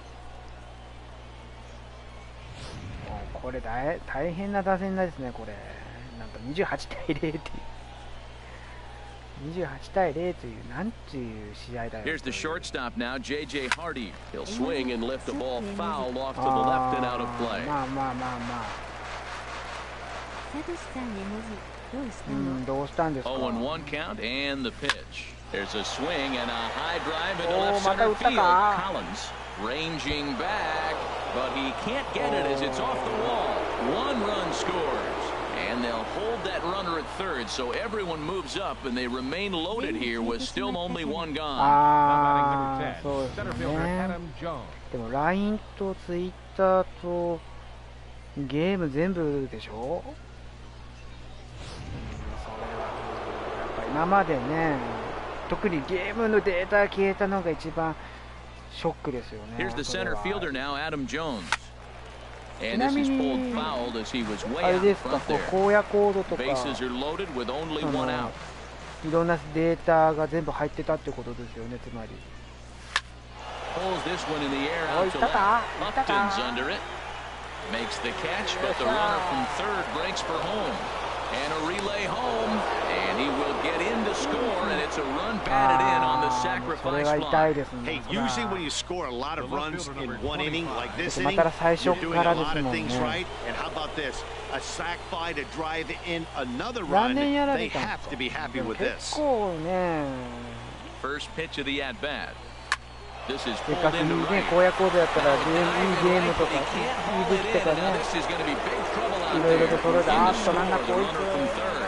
もうこれ大変な打線ですね、これ。なんか28対0っていう。28対0という、なんていう試合だよ。 Here's the shortstop now, J.J. Hardy. He'll swing and lift a ball foul off to the left and out of play. まあまあまあまあ。サトシさん絵文字どうしたうの？ん、どうしたんですか？ 0-1 count and the pitch. There's a swing and a high drive into Oh, left center また打ったか？ field. Collins ranging back, but he can't get it as it's off the wall. 1 run scores, and they'll hold that runner at third, so everyone moves up and they remain loaded here with still only 1 gone. あ Now batting あ、そう number 10, です center fielder ね。 Adam Jones. でも LINE と Twitter とゲーム全部でしょ？それはやっぱ今までね、特にゲームのデータ消えたのが一番ショックですよね。 Here's the それ center は fielder now, Adam Jones. And this is pulled fouled as he was あ way れ out で in すか、 front こう there. 荒野コードとか Bases are loaded with only 1 out. いろんなデータが全部入ってたってことですよね、つまり。 Pulls this one in the air Oh, out to itaka, left. itaka. Upton's under it. Makes the catch, but the runner from third breaks for home. And a relay home, and he will get in to score, and it's a run batted in on the それ sacrifice は痛い fly. ですね。 Hey, usually when you score a lot of runs in one inning like this ま inning, た最 you're 初 doing か a らで lot す of もん things ね。 right. And how about this? A sac fly to drive in another 何 run. 年やら They れたんで have す to か？ be happy でも with 結 this. 構ね、 First pitch of the at-bat. This is せっ pulled かく into ね、 right. 荒野コードやったらいい High ゲーム right, と but か、い he い can't 武 haul 器 it と in, か and now ね、 this is going to be big trouble out いろいろ there. とそれで、 In あ to っとなんだ score, こ the い runner from つ。 third.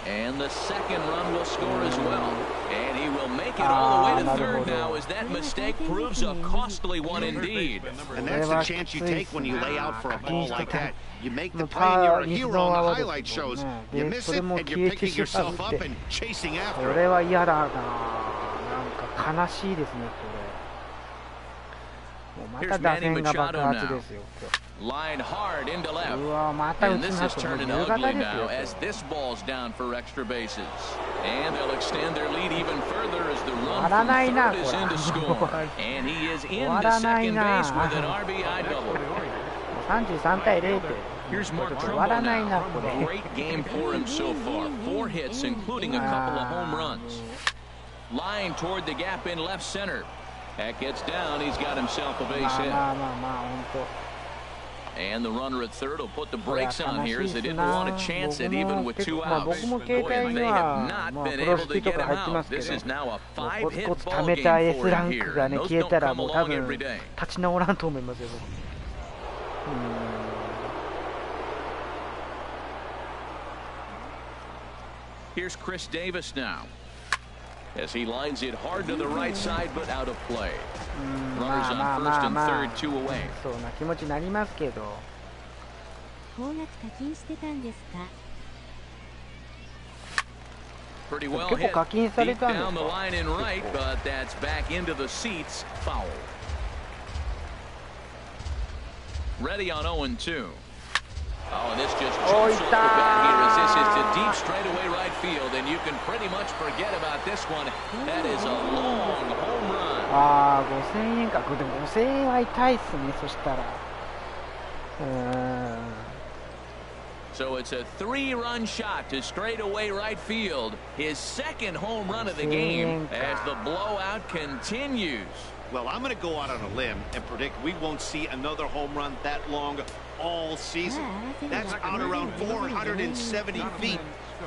And the second run will score as well. And he will make it all the way to third now as that mistake proves a costly one indeed. And that's the chance you take when you lay out for a ball like that. You make the play and you're a hero on the highlight shows. You miss it and you're picking yourself up and chasing こ after れ it. は嫌だな。なんか悲しいですね、これ。もうまた打線が爆発ですよ。 Line hard into う left. わ、また打 And つ this な is ともう turning 夕方 ugly ですよ now。as this ball's down for extra bases. And they'll extend their lead even further as the run from third is in to score. And he is into second base with an RBI double. 33対0って。 Here's Mark Trumbo now. Great game for him so far. 4 hits, including a couple of home runs. Line toward the gap in left center. That gets down. He's got himself a base hit. And the runner at third will put the brakes on here as they didn't want to chance it even with 2 outs. Boy, they have not been able to get him out. This is now a 5-hit ball game for him here. Those don't come along every day. 立ち直らんと思いますよ。Here's Chris Davis now. As he lines it hard to the right side, but out of play. Runners on first and third, 2 away. そうな気持ちになりますけど。高額課金してたんですか？ Pretty well hit. Deep down the line in right, but that's back into the seats. Foul. Ready on 0-2. Oh, and this just jumps off the bat here as this is to deep straightaway right field, and you can pretty much forget about this one. That is a long home run. ああ、5000円か。でも5000円は痛いっすね。そしたら。So it's a 3-run shot to straightaway right field. His second home run of the game as the blowout continues. Well, I'm going to go out on a limb and predict we won't see another home run that long all season. That's out around 470 feet.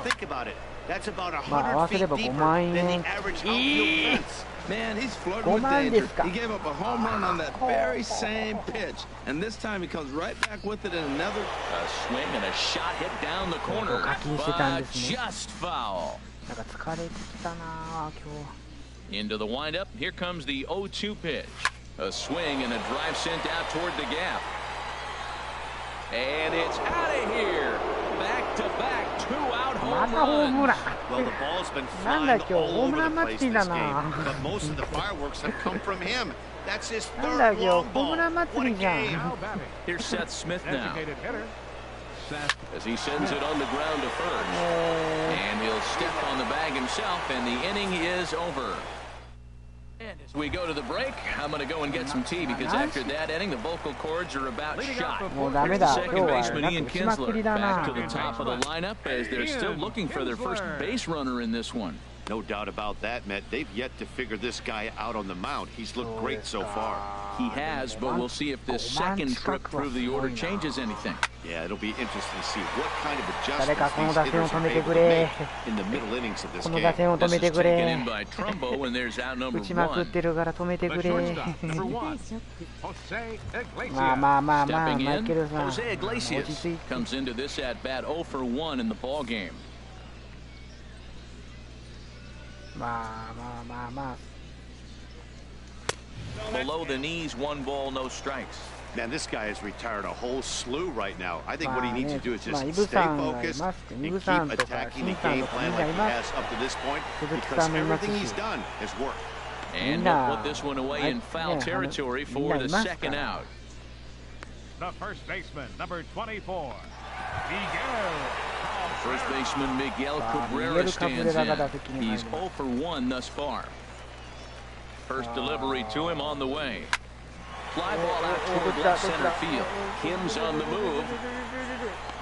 Think about it. That's about 100 feet deeper than the average outfield fence. Man, he's flirting with danger. He gave up a home run on that very same pitch. And this time he comes right back with it in another. A swing and a shot hit down the corner. But just foul. Into the windup. Here comes the 0-2 pitch. A swing and a drive sent out toward the gap. And it's out of here. Back-to-back 2-out home runs. Well, the ball's been flying all over the place this game, but most of the fireworks have come from him. That's his third long ball. What a game. Here's Seth Smith now. As he sends it on the ground to first. And he'll step on the bag himself, and the inning is over. And as we go to the break, I'm going to go and get some tea because after that inning, the vocal cords are about shot. Here's the second baseman, Ian Kinsler, back to the top of the lineup as they're still looking for their first base runner in this one. No doubt about that, Matt. They've yet to figure this guy out on the mound. He's looked great so far. He has, but we'll see if this second trip through the order changes anything. Yeah, it'll be interesting to see what kind of adjustments these hitters are able to make in the middle innings of this game. This is taken in by Trumbo, and there's out number 1. Stepping in, Jose Iglesias comes into this at-bat 0 for 1 in the ball game. Below the knees, 1 ball, no strikes. Man, this guy has retired a whole slew right now. I think what he needs to do is just stay focused and keep attacking the game plan like he has up to this point, because everything he's done has worked. And he'll put this one away in foul territory for the second out. The first baseman, number 24, Miguel. First baseman Miguel Cabrera stands in. He's 0 for 1 thus far. First delivery to him on the way. Fly ball out toward left center field. Kim's on the move.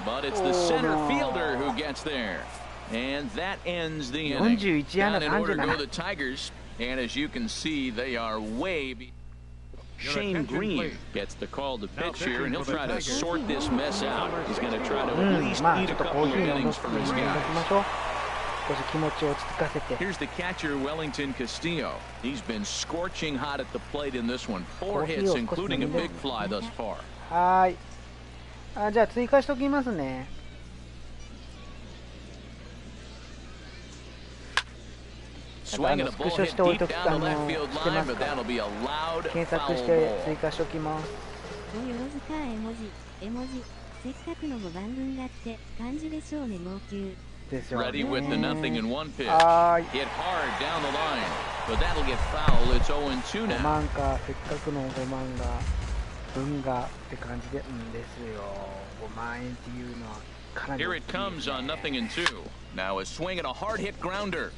But it's the center fielder who gets there. And that ends the inning. Down in order go the Tigers. And as you can see, they are way behind. Shane Green gets the call to pitch here, and he'll try to sort this mess out. He's going to try to at least eat a couple of innings from his guys. Here's the catcher, Wellington Castillo. He's been scorching hot at the plate in this one. 4 hits, including a big fly thus far. はい。じゃあ追加しておきますね。Swing and a ball hit deep down the left field line, but that'll be a loud foul ball. 追加しておきます。よろずか絵文字。せっかくの5番分だって感じでしょうね、号泣。Ready with the 0-1 pitch. Hit hard down the line, but that'll get foul. It's 0-2 now. 5万か、せっかくの5万が分がって感じで、ですよ。5万円っていうのはかなり Here it comes on 0-2. Now a swing and a hard hit grounder.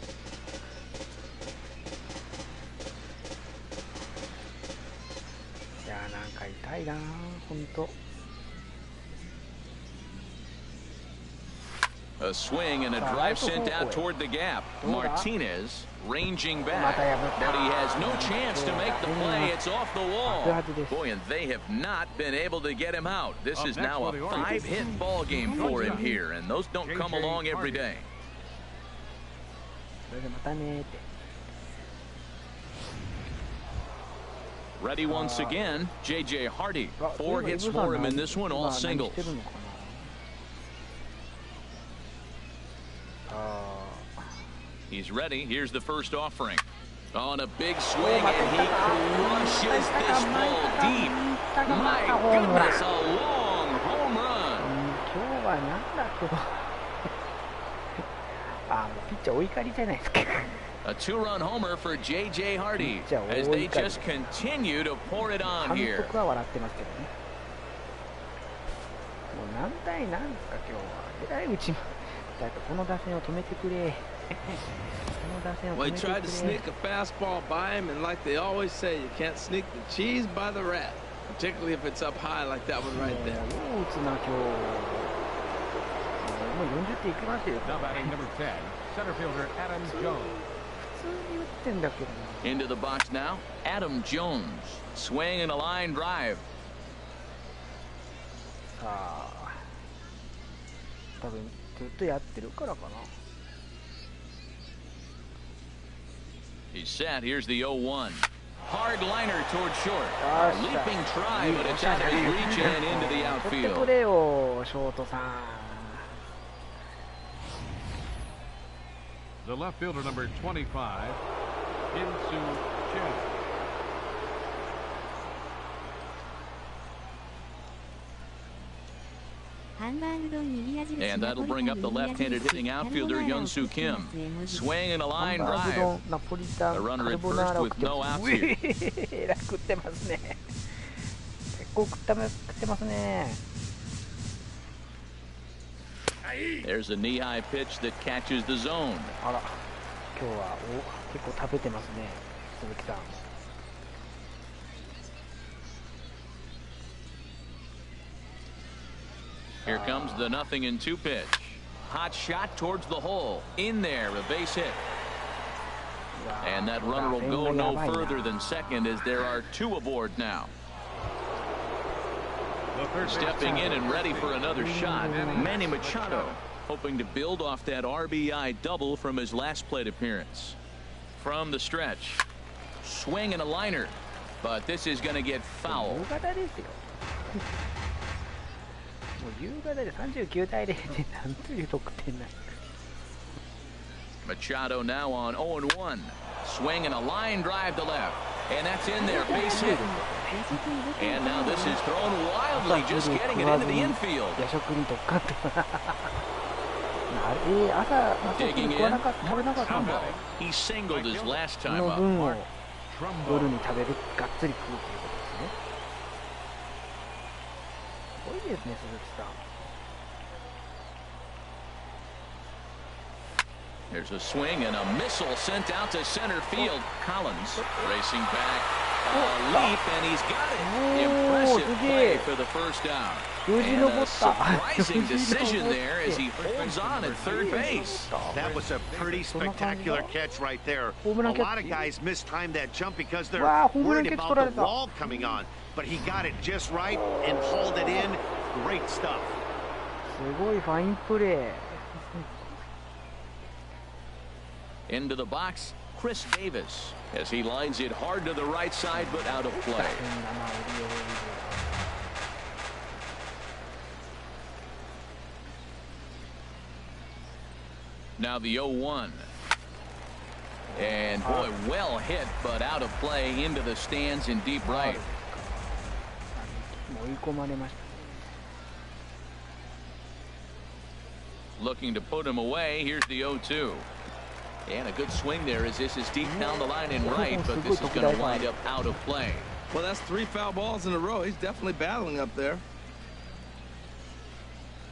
いやー、なんか痛いなー、ほんと。A swing and a drive sent out toward the gap. Martinez ranging back, but he has no chance to make the play. It's off the wall. Boy, and they have not been able to get him out. This is now a 5-hit ball game for him here, and those don't come along every day. それでまたねーって。 Ready once again, J.J. Hardy. 4 hits for him in this one, all singles. He's ready. Here's the first offering. On a big swing, and he crushes this ball deep. My goodness, a long home run. 今日はなんだ今日は。あ、もうピッチャーお怒りじゃないですか。 A 2-run homer for J.J. Hardy as they just continue to pour it on here. 監督は笑ってますけどね。もう何対何ですか今日は。えらい打ちま。だってこの打線を止めてくれ。 Well, he tried to sneak a fastball by him, and like they always say, you can't sneak the cheese by the rat, particularly if it's up high like that one right there. Now batting number 10, center fielder Adam Jones. Into the box now, Adam Jones. Swing and a line drive. さあ、多分ずっとやってるからかな。 He's set. Here's the 0-1. Hard liner toward short. Leaping try, but it's out of his reach and into the outfield. 取ってくれよ、ショートさん。 The left fielder number 25, Insu Chen. And that'll bring up the left-handed hitting outfielder Hyun-Soo Kim. Swing and a line drive. A runner at first with no outs here. えらく食ってますね。結構食ってますね。 There's a knee-high pitch that catches the zone. あら、今日は結構食べてますね、鈴木さん。 Here comes the 0-2 pitch. Hot shot towards the hole. In there, a base hit. And that runner will go no further than second as there are 2 aboard now. Stepping in and ready for another shot, Manny Machado, hoping to build off that RBI double from his last plate appearance. From the stretch, swing and a liner, but this is going to get foul. もう夕方で39対0でなんという得点なん。 Machado now on 0-1. Swing and a line drive to left. And that's in there. Base hit. And now this is thrown wildly, just getting it into the infield. 夜食に特化とか。朝、Digging 食べなかったんだ。 He singled his last そ time の up. 分を夜に食べる、がっつり食うということですね。すごいですね、鈴木さん。 There's a swing and a missile sent out to center field. Collins racing back. A leap, and he's got it. Impressive play for the first down. And a surprising decision there as he holds on at third base. That was a pretty spectacular catch right there. A lot of guys mistimed that jump because they're worried about the wall coming on. But he got it just right and hauled it in. Great stuff. すごいファインプレー。 Into the box, Chris Davis, as he lines it hard to the right side, but out of play. Now the 0-1. And boy, well hit, but out of play into the stands in deep right. Looking to put him away. Here's the 0-2. And a good swing there as this is deep down the line in right, but this is going to wind up out of play. Well, that's 3 foul balls in a row. He's definitely battling up there.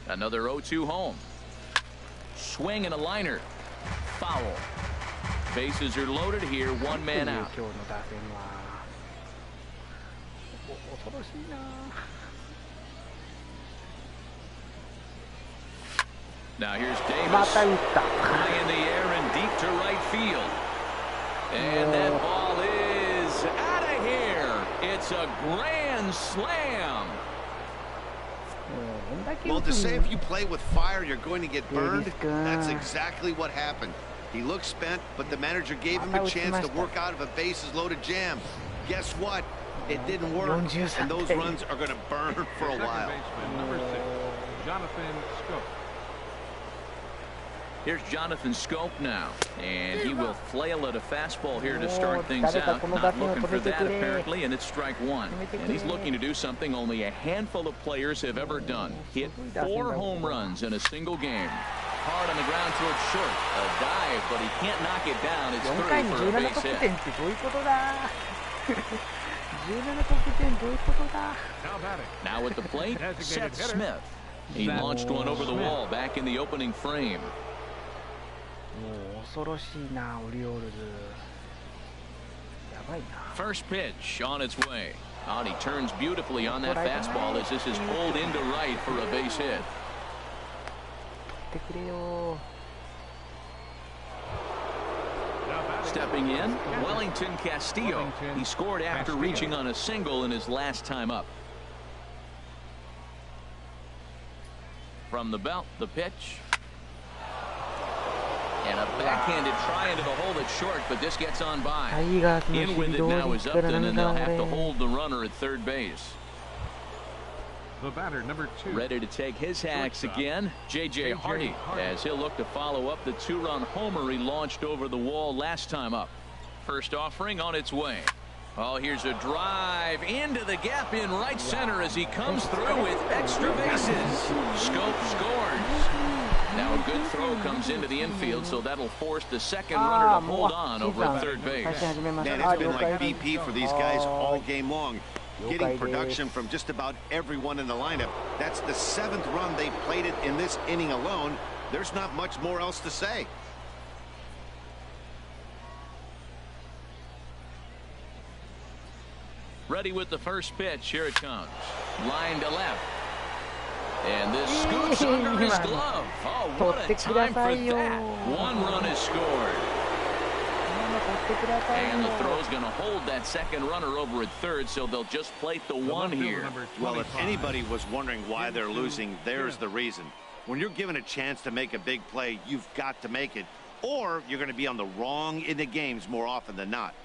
Another 0-2 home. Swing and a liner. Foul. Bases are loaded here. One man out. 今日の打線は恐ろしいな。Now here's Davis. また打った。 High in the air and deep to right field. And that ball is out of here. It's a grand slam. Well, to say if you play with fire, you're going to get burned, that's exactly what happened. He looked spent, but the manager gave him a chance to work out of a bases-loaded jam. Guess what? It didn't work, and those runs are going to burn for a while. Number 6, Jonathan Scope. Here's Jonathan Scope now, and he will flail at a fastball here to start things out. Not looking for that apparently, and it's strike one. And he's looking to do something only a handful of players have ever done. Hit 4 home runs in a single game. Hard on the ground towards short. A dive, but he can't knock it down. It's through for a base hit. Now at the plate, Seth Smith. He launched one over the wall back in the opening frame. もう恐ろしいな、オリオールズ。やばいな。First pitch on its way. And he turns beautifully on that fastball as this is pulled into right for a base hit. 取ってくれよ。 Stepping in, Wellington Castillo. He scored after reaching on a single in his last time up. From the belt, the pitch. And a backhanded try into the hole that's short, but this gets on by. In with it now is Upton, and they'll have to hold the runner at third base. The batter, number 2. Ready to take his hacks again, J.J. Hardy, as he'll look to follow up the 2-run homer he launched over the wall last time up. First offering on its way. Oh, here's a drive into the gap in right center as he comes through with extra bases. Scope scores. Now a good throw comes into the infield, so that'll force the second runner to hold on over at third base. Man, it's been like BP for these guys all game long. Getting production from just about everyone in the lineup. That's the 7th run they've played it in this inning alone. There's not much more else to say. Ready with the first pitch. Here it comes. Line to left. And this scoops under his glove. Oh, what a time for that. 1 run is scored. And the throw's going to hold that second runner over at third, so they'll just plate the 1 here. Well, if anybody was wondering why they're losing, there's the reason. When you're given a chance to make a big play, you've got to make it, or you're going to be on the wrong end of games more often than not.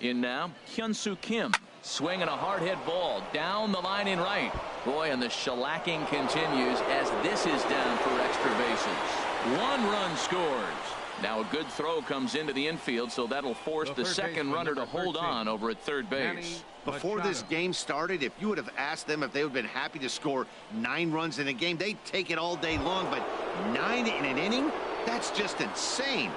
In now, Hyun-Soo Kim swinging a hard hit ball down the line in right. Boy, and the shellacking continues as this is down for extra bases. 1 run scores. Now a good throw comes into the infield, so that'll force the second runner to hold on over at third base. Before this game started, if you would have asked them if they would have been happy to score 9 runs in a game, they'd take it all day long, but 9 in an inning? That's just insane.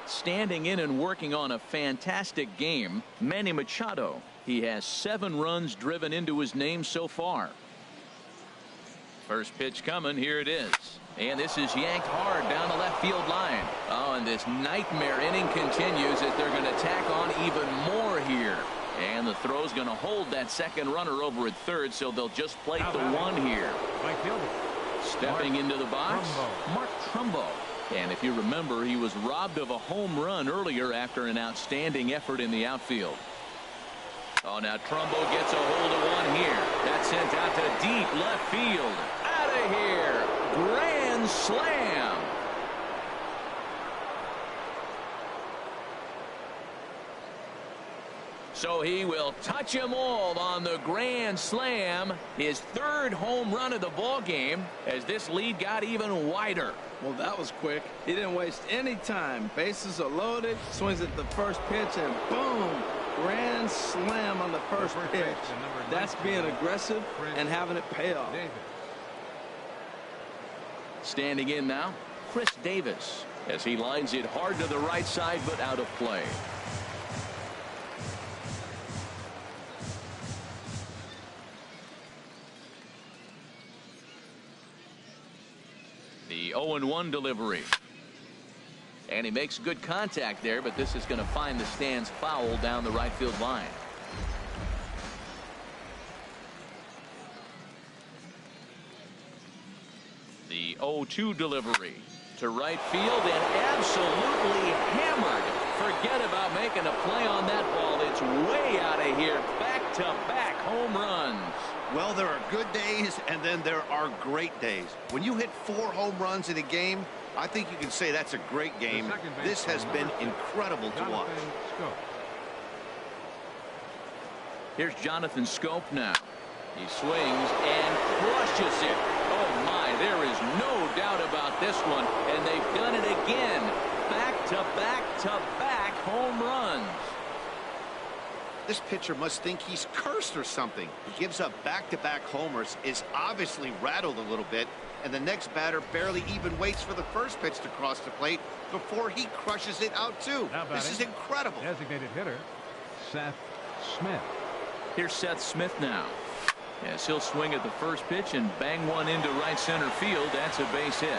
Standing in and working on a fantastic game, Manny Machado. He has 7 runs driven into his name so far. First pitch coming. Here it is. And this is yanked hard down the left field line. Oh, and this nightmare inning continues as they're going to tack on even more here. And the throw's going to hold that second runner over at third, so they'll just plate the 1 here. Stepping into the box, Mark Trumbo. And if you remember, he was robbed of a home run earlier after an outstanding effort in the outfield. Oh, now Trumbo gets a hold of 1 here. That's sent out to deep left field. Out of here. Grand slam. So he will touch them all on the grand slam. His 3rd home run of the ball game as this lead got even wider. Well, that was quick. He didn't waste any time. Bases are loaded. Swings at the first pitch and boom. Grand slam on the first pitch. That's being aggressive and having it pay off. Standing in now, Chris Davis, as he lines it hard to the right side, but out of play. The 0-1 delivery. And he makes good contact there, but this is going to find the stands foul down the right field line. The 0-2 delivery to right field and absolutely hammered. Forget about making a play on that ball. It's way out of here. Back-to-back home runs. Well, there are good days, and then there are great days. When you hit 4 home runs in a game, I think you can say that's a great game. This has been incredible to watch. Here's Jonathan Scope now. He swings and crushes it. Oh, my, there is no doubt about this one. And they've done it again. Back-to-back-to-back home runs. This pitcher must think he's cursed or something. He gives up back-to-back homers, is obviously rattled a little bit, and the next batter barely even waits for the first pitch to cross the plate before he crushes it out too. This is incredible. Designated hitter, Seth Smith. Here's Seth Smith now. Yes, he'll swing at the first pitch and bang one into right center field. That's a base hit.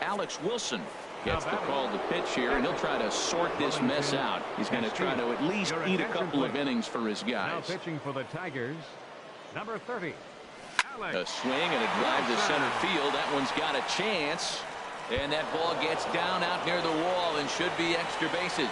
Alex Wilson gets the call to pitch here, and he'll try to sort this mess out. He's going to try to at least eat a couple of innings for his guys. Now pitching for the Tigers, number 30. A swing and a drive to center field. That one's got a chance. And that ball gets down out near the wall and should be extra bases.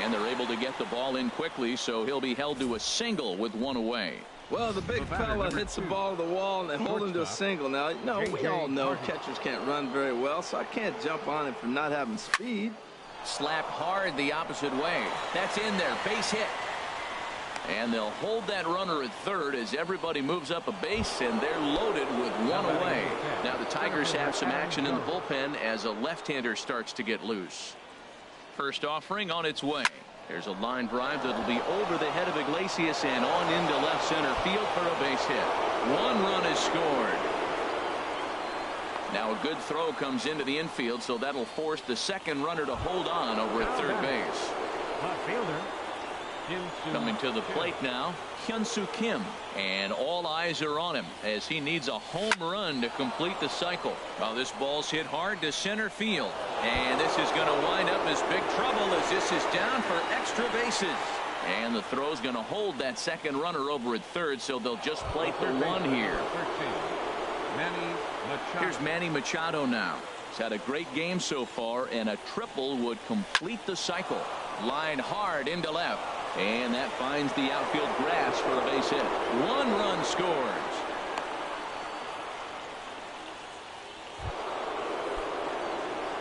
And they're able to get the ball in quickly, so he'll be held to a single with one away. Well, the big fella hits the ball to the wall and they hold him to a single. Now, we all know catchers can't run very well, so I can't jump on him for not having speed. Slapped hard the opposite way. That's in there. Base hit. And they'll hold that runner at third as everybody moves up a base, and they're loaded with one away. Now the Tigers have some action in the bullpen as a left-hander starts to get loose. First offering on its way. There's a line drive that'll be over the head of Iglesias and on into left center field for a base hit. One run is scored. Now a good throw comes into the infield, so that'll force the second runner to hold on over at third base. Coming to the plate now, Hyun-Soo Kim, and all eyes are on him as he needs a home run to complete the cycle. Well, this ball's hit hard to center field, and this is going to wind up as big trouble as this is down for extra bases. And the throw's going to hold that second runner over at third, so they'll just plate the one here. Here's Manny Machado now. He's had a great game so far, and a triple would complete the cycle. Line hard into left, and that finds the outfield grass for a base hit. One run scores.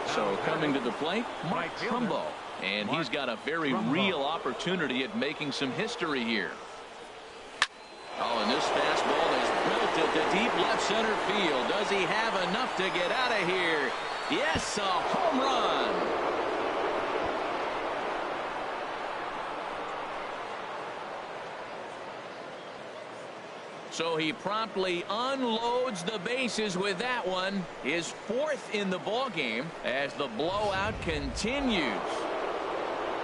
So coming to the plate, Mark Trumbo, and he's got a very real opportunity at making some history here. Oh, and this fastball is built at the deep left center field. Does he have enough to get out of here? Yes, a home run. So he promptly unloads the bases with that one. His fourth in the ball game as the blowout continues.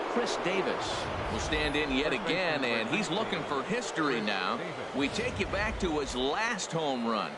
Chris Davis will stand in yet again, and he's looking for history now. We take you back to his last home run.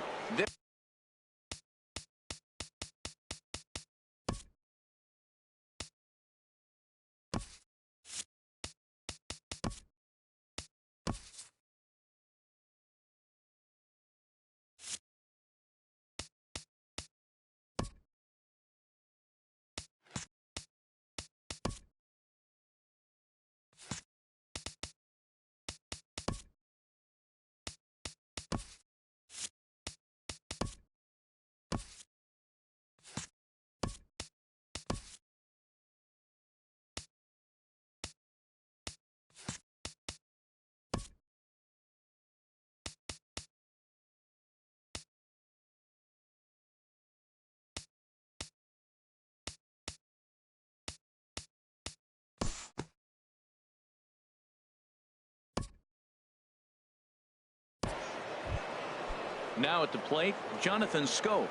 Now at the plate, Jonathan Scope.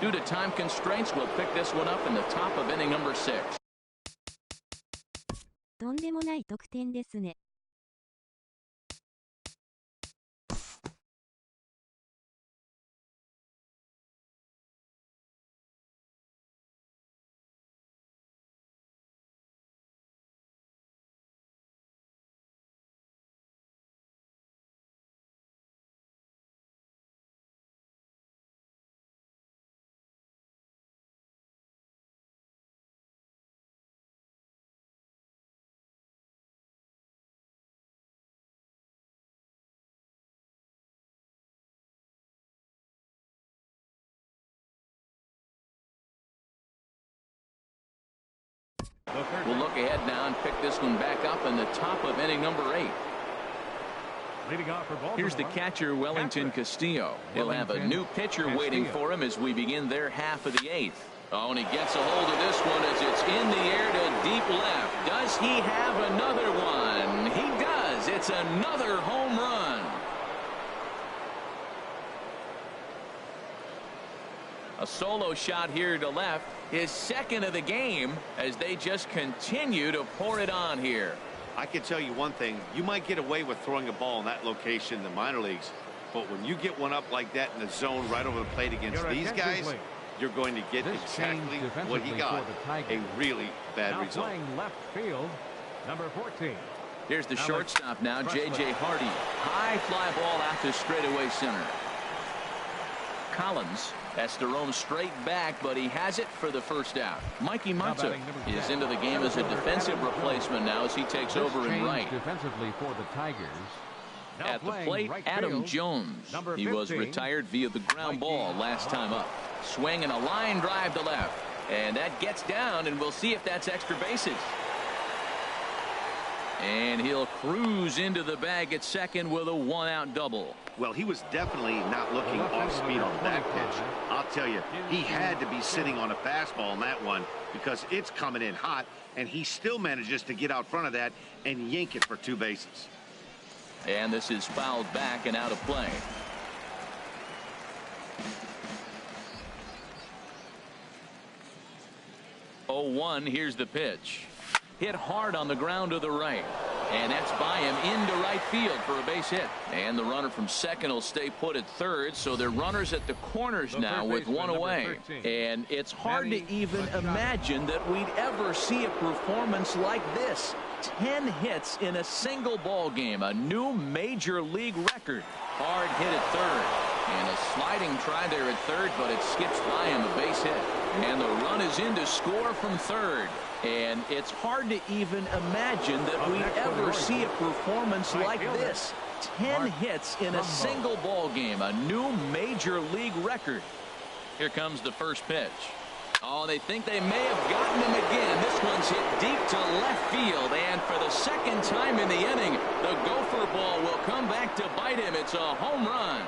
Due to time constraints, we'll pick this one up in the top of inning number 6. とんでもない得点ですね。We'll look ahead now and pick this one back up in the top of inning number 8. Here's the catcher, Wellington Castillo. He'll have a new pitcher waiting for him as we begin their half of the 8th. Oh, and he gets a hold of this one as it's in the air to deep left. Does he have another one? He does. It's another home run. A solo shot here to left, his second of the game, as they just continue to pour it on here. I can tell you one thing, you might get away with throwing a ball in that location in the minor leagues, but when you get one up like that in the zone right over the plate against these guys, you're going to get exactly what he got, a really bad result. Left field, number 14. Here's the shortstop now, J.J. Hardy. High fly ball out to straightaway center. Collins has to roam straight back, but he has it for the first out. Mikey Matza is into the game as a defensive replacement now as he takes over in right. Defensively for the Tigers. At the plate, Adam Jones. He was retired via the ground ball last time up. Swing and a line drive to left. And that gets down, and we'll see if that's extra bases. And he'll cruise into the bag at second with a one-out double. Well, he was definitely not looking off speed on that pitch. I'll tell you, he had to be sitting on a fastball on that one because it's coming in hot, and he still manages to get out front of that and yank it for 2 bases. And this is fouled back and out of play. Oh, 1, here's the pitch. Hit hard on the ground to the right. And that's by him into right field for a base hit. And the runner from second will stay put at third. So they're runners at the corners now with one away. And it's hard to even imagine that we'd ever see a performance like this. 10 hits in a single ball game. A new major league record. Hard hit at third. And a sliding try there at third, but it skips by him, a base hit. And the run is in to score from third. And it's hard to even imagine that we'd ever see a performance like this. 10 hits in a single ball game. A new major league record. Here comes the first pitch. Oh, they think they may have gotten him again. This one's hit deep to left field. And for the second time in the inning, the gopher ball will come back to bite him. It's a home run.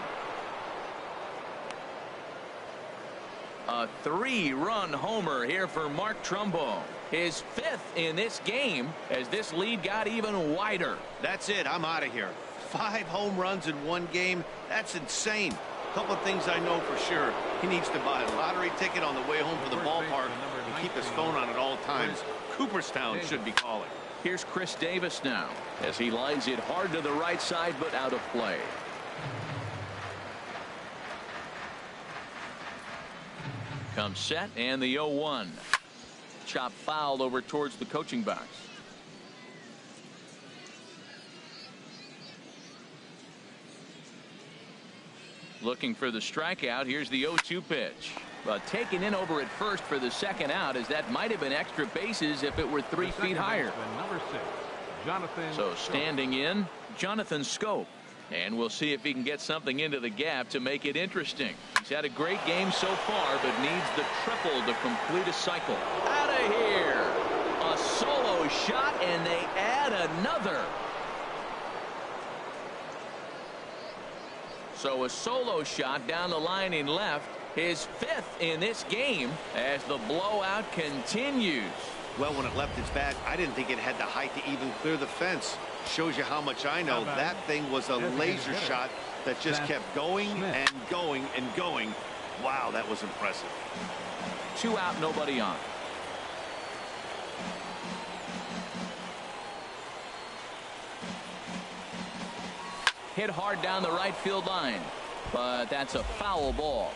A 3-run homer here for Mark Trumbo. His 5th in this game as this lead got even wider. That's it. I'm out of here. 5 home runs in one game. That's insane. A couple of things I know for sure. He needs to buy a lottery ticket on the way home from the ballpark and keep his phone on at all times. Cooperstown should be calling. Here's Chris Davis now as he lines it hard to the right side but out of play. Comes set and the 0-1. Chop fouled over towards the coaching box. Looking for the strikeout. Here's the 0-2 pitch. But taken in over at first for the second out, as that might have been extra bases if it were 3 feet higher. Number 6, Jonathan so standing in, Jonathan Scope. And we'll see if he can get something into the gap to make it interesting. He's had a great game so far, but needs the triple to complete a cycle. Out of here. A solo shot, and they add another. So a solo shot down the line in left, his 5th in this game as the blowout continues. Well, when it left its bat, I didn't think it had the height to even clear the fence. Shows you how much I know. That thing was a laser shot that just kept going and going and going. Wow, that was impressive. 2 out, nobody on. Hit hard down the right field line, but that's a foul ball.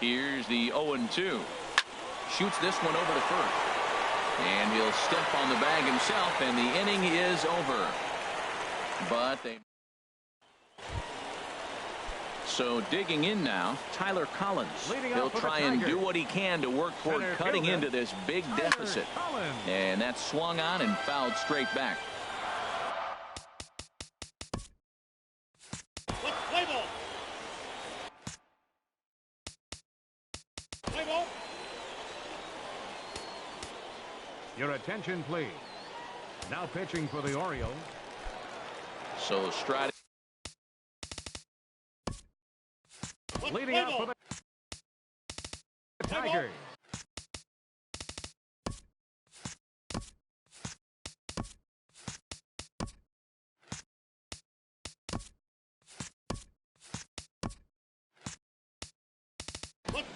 Here's the 0-2. Shoots this one over to first. And he'll step on the bag himself, and the inning is over. But they... So digging in now, Tyler Collins. He'll try and do what he can to work toward cutting into this big deficit. And that's swung on and fouled straight back. Play ball. Play ball. Your attention, please. Now pitching for the Orioles. So Stride. Leading out for the Tigers.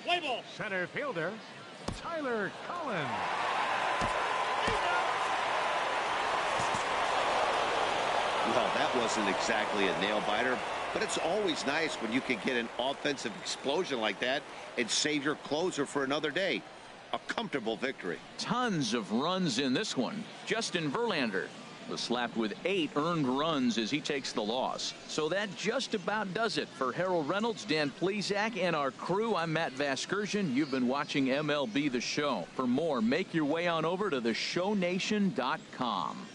Play ball. Center fielder, Tyler Collins. Well, that wasn't exactly a nail-biter, but it's always nice when you can get an offensive explosion like that and save your closer for another day. A comfortable victory. Tons of runs in this one. Justin Verlander was slapped with 8 earned runs as he takes the loss. So that just about does it for Harold Reynolds, Dan Plesac, and our crew. I'm Matt Vasgersian. You've been watching MLB The Show. For more, make your way on over to theshownation.com.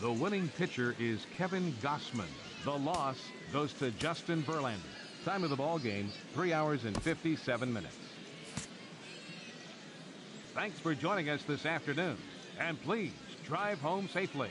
The winning pitcher is Kevin Gossman. The loss goes to Justin Verlander. Time of the ball game, 3 hours and 57 minutes. Thanks for joining us this afternoon, and please drive home safely.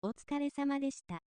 お疲れ様でした。